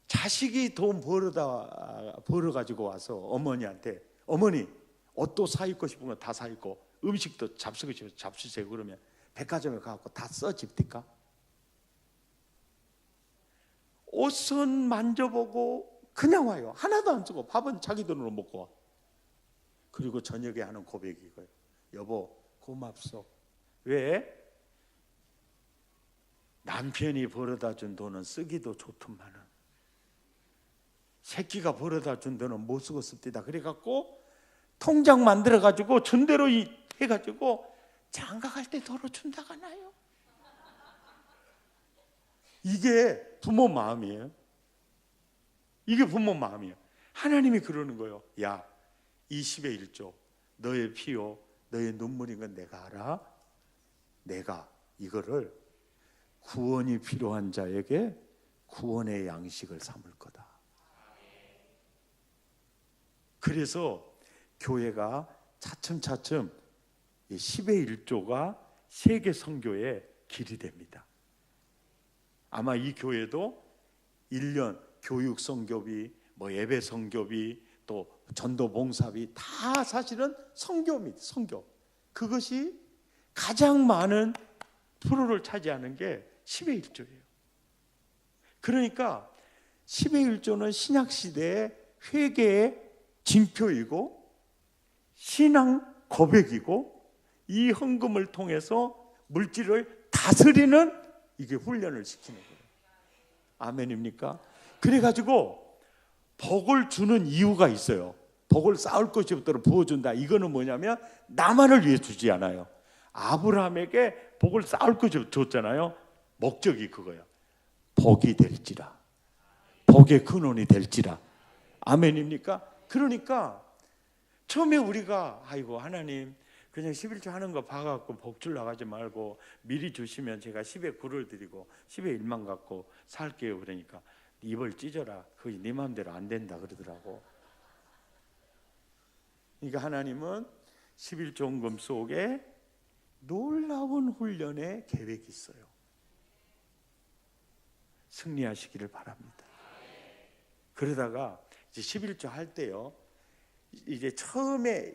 자식이 돈 벌어가지고 와서 어머니한테, 어머니 옷도 사 입고 싶으면 다 사 입고 음식도 잡수고 싶으면 잡수세요. 그러면 백화점에 가서 다 써집니까? 옷은 만져보고 그냥 와요. 하나도 안 쓰고 밥은 자기 돈으로 먹고 와. 그리고 저녁에 하는 고백이 이거예요. 여보 고맙소. 왜? 남편이 벌어다 준 돈은 쓰기도 좋더만은 새끼가 벌어다 준 돈은 못 쓰고 씁디다. 그래갖고 통장 만들어가지고 준대로 해가지고 장가갈 때 도로 준다가나요? 이게 부모 마음이에요. 이게 부모 마음이에요. 하나님이 그러는 거예요. 야, 이 10의 1조 너의 피요 너의 눈물인 건 내가 알아. 내가 이거를 구원이 필요한 자에게 구원의 양식을 삼을 거다. 그래서 교회가 차츰차츰 10의 1조가 세계 선교의 길이 됩니다. 아마 이 교회도 1년 교육 선교비, 예배 선교비, 또 전도 봉사비 다 사실은 선교입니다. 선교. 그것이 가장 많은 프로를 차지하는 게 10의 1조예요. 그러니까 10의 1조는 신약 시대의 회개의 징표이고 신앙 고백이고 이 헌금을 통해서 물질을 다스리는 이게 훈련을 시키는 거예요. 아멘입니까? 그래가지고 복을 주는 이유가 있어요. 복을 쌓을 것이 없도록 부어준다. 이거는 뭐냐면 나만을 위해 주지 않아요. 아브라함에게 복을 쌓을 것이 줬잖아요. 목적이 그거예요. 복이 될지라, 복의 근원이 될지라. 아멘입니까? 그러니까 처음에 우리가 아이고 하나님 그냥 11조 하는 거 봐갖고 복 줄라 하지 말고 미리 주시면 제가 10의 9를 드리고 10의 1만 갖고 살게요. 그러니까 입을 찢어라. 그게 네 마음대로 안 된다 그러더라고. 그러니까 하나님은 11조 헌금 속에 놀라운 훈련의 계획이 있어요. 승리하시기를 바랍니다. 그러다가 이제 11조 할 때요. 이제 처음에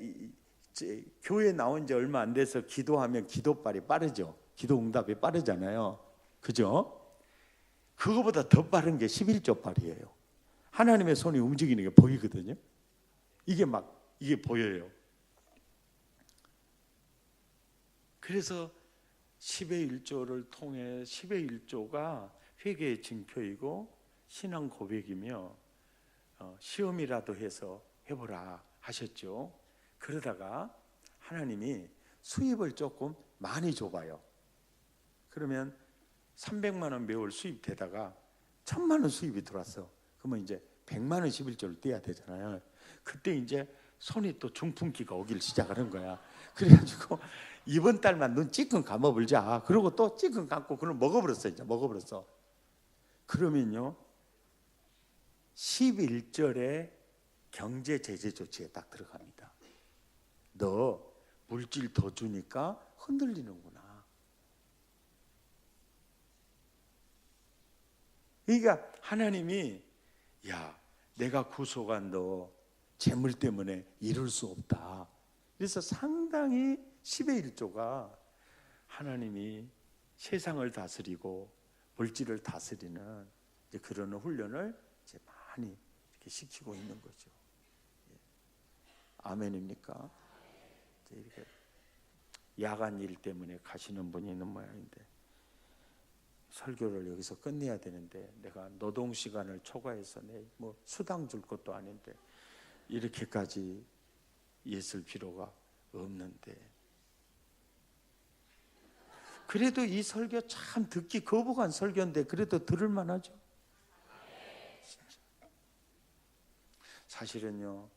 교회 나온 지 얼마 안 돼서 기도하면 기도빨이 빠르죠. 기도 응답이 빠르잖아요. 그죠? 그거보다 더 빠른 게 11조 빨이에요. 하나님의 손이 움직이는 게 보이거든요. 이게 보여요. 그래서 10의 1조를 통해 10의 1조가 회개의 징표이고 신앙 고백이며 시험이라도 해서 해보라 하셨죠. 그러다가 하나님이 수입을 조금 많이 줘봐요. 그러면 300만 원 매월 수입되다가 1000만 원 수입이 들어왔어. 그러면 이제 100만 원 11조를 떼야 되잖아요. 그때 이제 손이 또 중풍기가 오길 시작하는 거야. 그래가지고 이번 달만 눈 찌끔 감아불자. 그러고 또 찌끔 감고 그럼 먹어버렸어. 이제 먹어버렸어. 그러면요 11절에 경제 제재 조치에 딱 들어갑니다. 너 물질 더 주니까 흔들리는구나. 그러니까 하나님이 야 내가 구속한 너 재물 때문에 이룰 수 없다. 그래서 상당히 10의 1조가 하나님이 세상을 다스리고 물질을 다스리는 이제 그런 훈련을 이제 많이 이렇게 시키고 있는 거죠. 아멘입니까? 이렇게 야간 일 때문에 가시는 분이 있는 모양인데 설교를 여기서 끝내야 되는데 내가 노동 시간을 초과해서 뭐 수당 줄 것도 아닌데 이렇게까지 있을 필요가 없는데 그래도 이 설교 참 듣기 거북한 설교인데 그래도 들을 만하죠. 진짜. 사실은요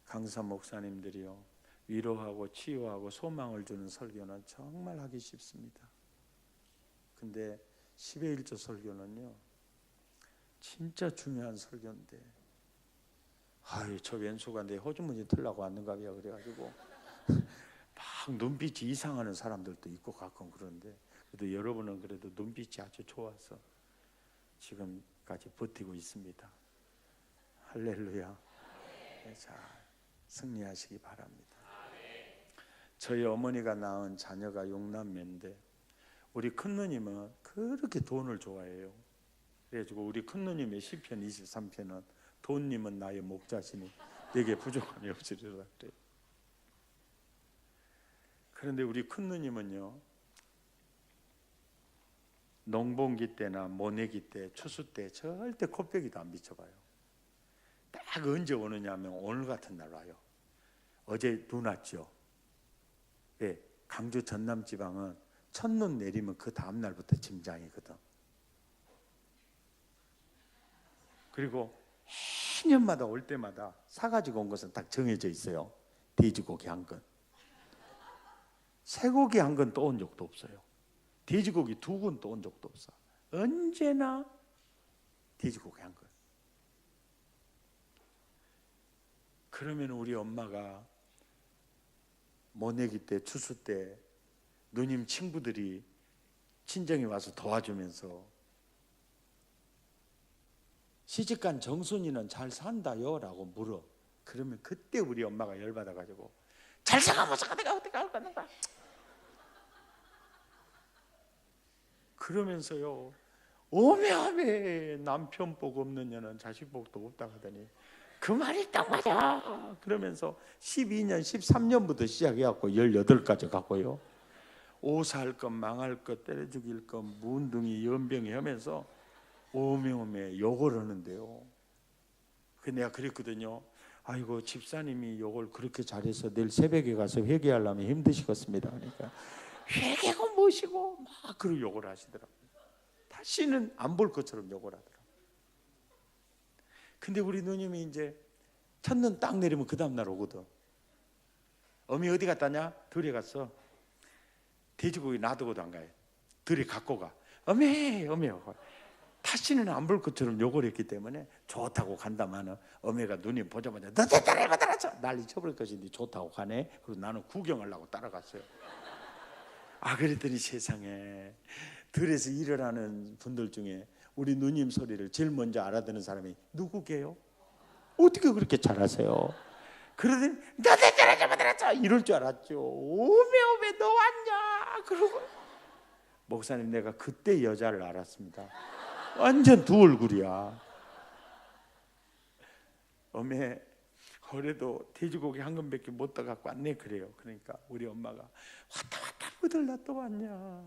강사 목사님들이요 위로하고 치유하고 소망을 주는 설교는 정말 하기 쉽습니다. 근데 10의 1조 설교는요 진짜 중요한 설교인데 아유 저 왼수가 내 호주머니 들라고 왔는가 봐요. 그래가지고 막 눈빛이 이상하는 사람들도 있고 가끔 그런데 그래도 여러분은 그래도 눈빛이 아주 좋아서 지금까지 버티고 있습니다. 할렐루야. 자 승리하시기 바랍니다. 저희 어머니가 낳은 자녀가 6남매인데 우리 큰누님은 그렇게 돈을 좋아해요. 그래가지고 우리 큰누님의 시편 23편은 돈님은 나의 목자시니 내게 부족함이 없으리라 그래요. 그런데 우리 큰누님은요 농번기 때나 모내기 때 추수 때 절대 코빼기도 안 비춰봐요. 딱 언제 오느냐 하면 오늘 같은 날 와요. 어제 눈 왔죠. 예, 강주 전남 지방은 첫눈 내리면 그 다음 날부터 짐장이거든. 그리고 매년마다 올 때마다 사가지고 온 것은 딱 정해져 있어요. 돼지고기 한 건. 쇠고기 한 건 또 온 적도 없어요. 돼지고기 2근 또 온 적도 없어. 언제나 돼지고기 한 건. 그러면 우리 엄마가 모내기 때, 추수 때 누님 친구들이 친정에 와서 도와주면서 시집간 정순이는 잘 산다요? 라고 물어. 그러면 그때 우리 엄마가 열받아가지고 잘 살아보자, 내가 어떻게 할 건가? 그러면서요, 오메오메 남편 복 없는 년은 자식 복도 없다 하더니 그 말이 딱 맞아. 그러면서 12년, 13년부터 시작해갖고 18까지 갔고요. 오사할 것, 망할 것, 때려 죽일 것, 문둥이, 연병이 하면서 오메오메 욕을 하는데요. 내가 그랬거든요. 아이고, 집사님이 욕을 그렇게 잘해서 내일 새벽에 가서 회개하려면 힘드시겠습니다. 그러니까 회개가 무엇이고 막 그런 욕을 하시더라고요. 다시는 안 볼 것처럼 욕을 하더라고요. 근데 우리 누님이 이제 첫눈 딱 내리면 그 다음날 오거든. 어미 어디 갔다냐? 들에 갔어. 돼지고기 놔두고도 안 가요. 들에 갖고 가. 어미 다시는 안 볼 것처럼 욕을 했기 때문에 좋다고 간다마는 어미가 누님 보자마자 너 대단해 받아라쳐 난리 쳐버릴 것인데 좋다고 가네. 그리고 나는 구경하려고 따라갔어요. 그랬더니 세상에 들에서 일을 하는 분들 중에 우리 누님 소리를 제일 먼저 알아듣는 사람이 누구게요? 어떻게 그렇게 잘하세요? 그러더니 너 대단하게 받아라쳐 이럴 줄 알았죠. 오메 너 왔냐? 그러고 목사님, 내가 그때 여자를 알았습니다. 완전 두 얼굴이야. 어메 그래도 돼지고기 한 건밖에 못 떠갖고 왔네. 그래요. 그러니까 우리 엄마가 왔다 어딜 나 또 왔냐?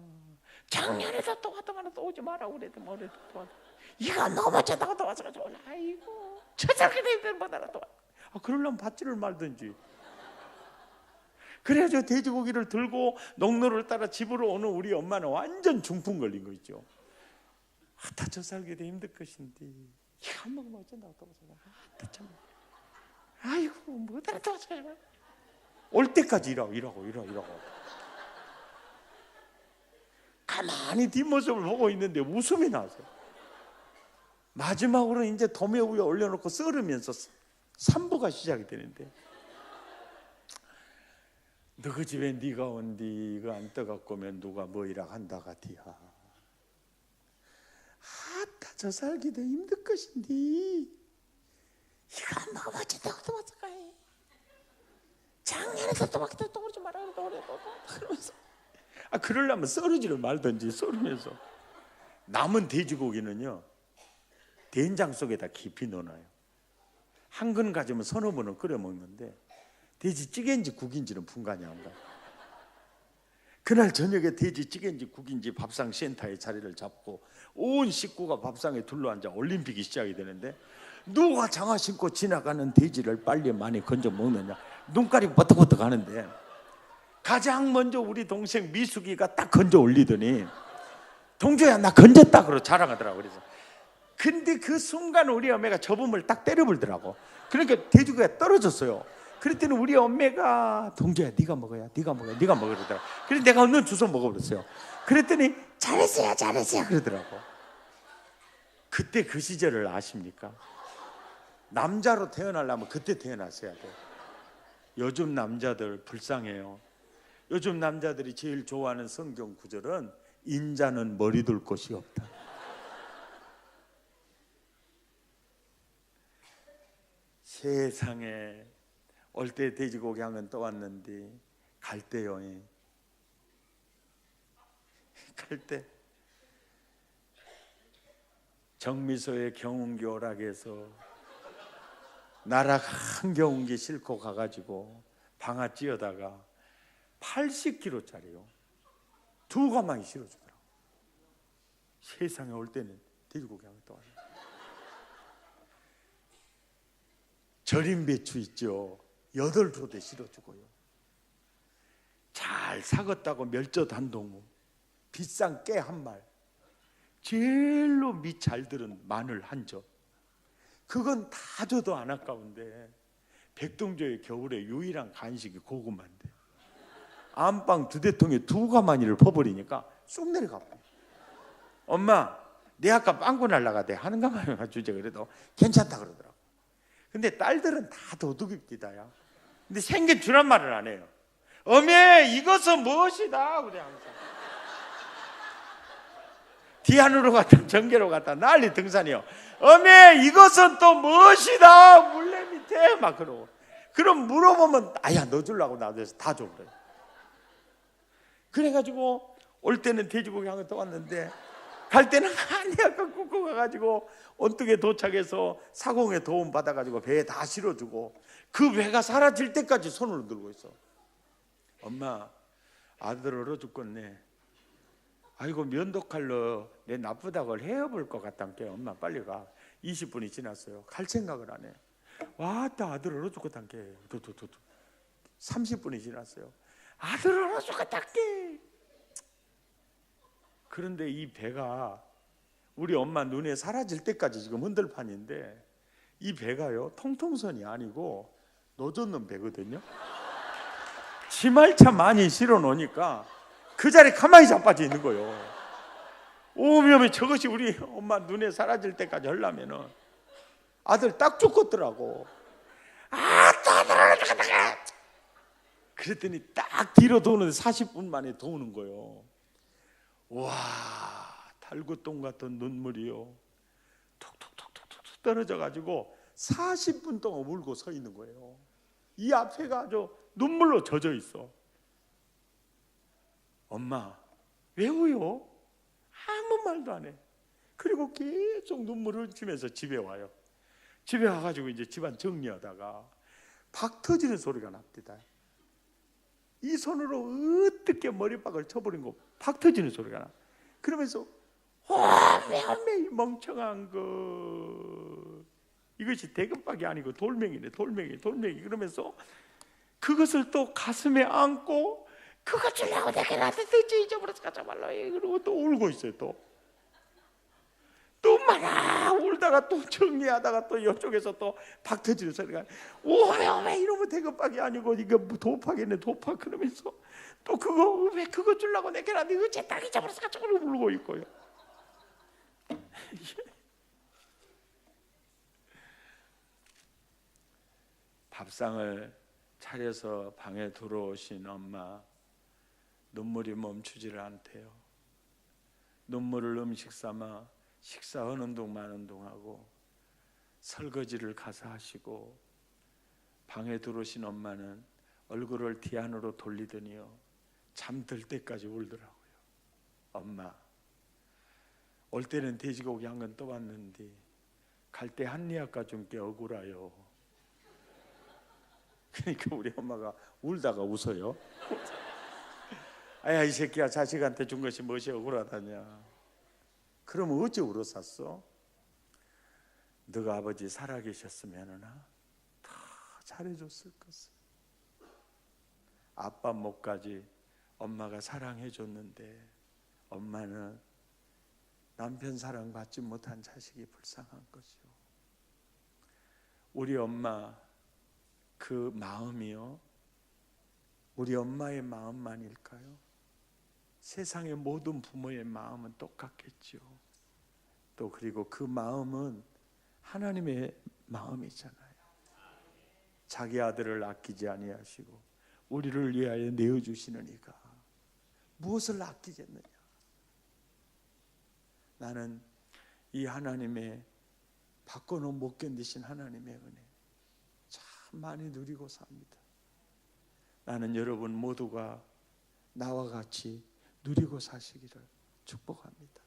작년에도 또 왔다가는 또 오지 마라 그래도 뭐래도 또 왔다. 이거 넘어졌다가 또 와서 아이고 저렇게 되면 받아라 또. 그러려면 받지를 말든지. 그래서 돼지고기를 들고 농로를 따라 집으로 오는 우리 엄마는 완전 중풍 걸린 거 있죠. 다 저 살기도 힘들 것인데 이거 안 먹으면 어쩐다고 또 와서 참. 아이고 뭐더라 또 와서 올 때까지 일하고 가만히 뒷모습을 보고 있는데 웃음이 나세요. 마지막으로 이제 도매 위에 올려놓고 썰으면서 3부가 시작이 되는데 너그 집에 네가 온디 이거 안 떠갖고 오면 누가 뭐이라 한다 같이야. 저 살기도 힘들 것인데 이거 안 먹으면 어쨌다고 또 와서 가해. 작년에도 또 막히다 또 오지 마라 그러면서 그러려면 썰으지를 말든지 썰으면서 남은 돼지고기는요 된장 속에다 깊이 넣어놔요. 한 근 가지면 서너 번은 끓여 먹는데 돼지찌개인지 국인지는 분간이 안 가요. 그날 저녁에 돼지찌개인지 국인지 밥상 센터에 자리를 잡고 온 식구가 밥상에 둘러앉아 올림픽이 시작이 되는데 누가 장화 신고 지나가는 돼지를 빨리 많이 건져 먹느냐 눈깔이 버떡버떡 하는데 가장 먼저 우리 동생 미숙이가 딱 건져 올리더니 동조야 나 건졌다 그러고 자랑하더라고. 그래서 근데 그 순간 우리 어머니가 저음을 딱 때려불더라고. 그러니까 돼지고기가 떨어졌어요. 그랬더니 우리 엄매가 동조야 네가 먹어야 네가 먹으더라고. 그래서 내가 얼른 주워 먹어버렸어요. 그랬더니 잘했어요 그러더라고. 그때 그 시절을 아십니까? 남자로 태어나려면 그때 태어났어야 돼요. 요즘 남자들 불쌍해요. 요즘 남자들이 제일 좋아하는 성경 구절은 인자는 머리 둘 곳이 없다. 세상에 올 때 돼지고기 하면 또 왔는데 갈 때요. 갈 때 정미소의 경운기 오락에서 나락 한경운기 싣고 가가지고 방아 찧어다가 80kg짜리요 2가마이 실어주더라고. 세상에 올 때는 돼지고기 하면 또 와요. 절임 배추 있죠. 8조대 실어주고요. 잘 삭았다고 멸젓 한 동무, 비싼 깨 한 말, 제일로 밑 잘 들은 마늘 한 점, 그건 다 줘도 안 아까운데 백동조의 겨울에 유일한 간식이 고구마인데 안방 2대통에 2가마니를 퍼버리니까 쑥 내려가. 엄마, 내 아까 빵꾸 날라가대. 하는 가마니만 주제. 그래도 괜찮다 그러더라고. 근데 딸들은 다 도둑입디다야. 근데 생겨주란 말을 안 해요. 어메, 이것은 무엇이다 그래. 항상 디안으로 갔다 전개로 갔다 난리 등산이요. 어메, 이것은 또 무엇이다 물레 밑에 막 그러고. 그럼 물어보면 아야 너 주려고 나도 다 줘 그래. 그래가지고 올 때는 돼지고기 한 거 또 왔는데 갈 때는 한약간 꾹꾹 가가지고 온뚝에 도착해서 사공에 도움 받아가지고 배에 다 실어주고 그 배가 사라질 때까지 손으로 들고 있어. 엄마, 아들 얼어 죽겠네. 아이고, 면도칼로 내 나쁘다고 헤어볼 것 같단께. 엄마 빨리 가. 20분이 지났어요. 갈 생각을 안 해. 와따, 아들 얼어 죽겠단께. 30분이 지났어요. 아들 얼어 죽겠단께. 그런데 이 배가 우리 엄마 눈에 사라질 때까지 지금 흔들판인데 이 배가요 통통선이 아니고 노젓는 배거든요. 지말차 많이 실어 놓으니까 그 자리에 가만히 자빠져 있는 거예요. 오면 저것이 우리 엄마 눈에 사라질 때까지 하려면은 아들 딱 죽겠더라고. 그랬더니 딱 뒤로 도는데 40분 만에 도는 거예요. 와, 달구똥 같은 눈물이요 톡톡톡톡톡 떨어져가지고 40분 동안 울고 서 있는 거예요. 이 앞에가 아주 눈물로 젖어 있어. 엄마, 왜 울어? 아무 말도 안 해. 그리고 계속 눈물을 흘리면서 집에 와요. 집에 와가지고 이제 집안 정리하다가 박 터지는 소리가 납니다. 이 손으로 어떻게 머리박을 쳐버린 거 박 터지는 소리가 나. 그러면서 이 멍청한 거, 이것이 대금박이 아니고 돌멩이네. 돌멩이. 그러면서 그것을 또 가슴에 안고 그거 주려고 내가 나한테 잊어버려서 가자 말라. 그러고 또 울고 있어요. 또 말아 울다가 또 정리하다가 또 이쪽에서 또 박 터지는 소리가 오메 이러면 대급박이 아니고 이거 도박이네 도박. 그러면서 또 그거 왜 그거 주려고 내가 나한테 이거 제 땅 잊어버려서 가자 그러고 울고 있고요. 밥상을 차려서 방에 들어오신 엄마 눈물이 멈추지를 않대요. 눈물을 음식 삼아 식사하는 둥 마는 둥 하고 설거지를 가서 하시고 방에 들어오신 엄마는 얼굴을 뒤안으로 돌리더니요 잠들 때까지 울더라고요. 엄마, 올 때는 돼지고기 한 건 또 왔는데 갈 때 한리학과 좀 꽤 억울해요. 그러니까 우리 엄마가 울다가 웃어요. 아야, 이 새끼야, 자식한테 준 것이 무엇이 억울하다냐. 그러면 어찌 울었었어? 너가 아버지 살아계셨으면 더 잘해줬을 것을. 아빠 목까지 엄마가 사랑해줬는데 엄마는 남편 사랑받지 못한 자식이 불쌍한 거죠. 우리 엄마 그 마음이요 우리 엄마의 마음만일까요? 세상의 모든 부모의 마음은 똑같겠죠. 또 그리고 그 마음은 하나님의 마음이잖아요. 자기 아들을 아끼지 아니하시고 우리를 위하여 내어주시는 이가 무엇을 아끼겠느냐. 나는 이 하나님의 바꿔놓은 못 견디신 하나님의 은혜 참 많이 누리고 삽니다. 나는 여러분 모두가 나와 같이 누리고 사시기를 축복합니다.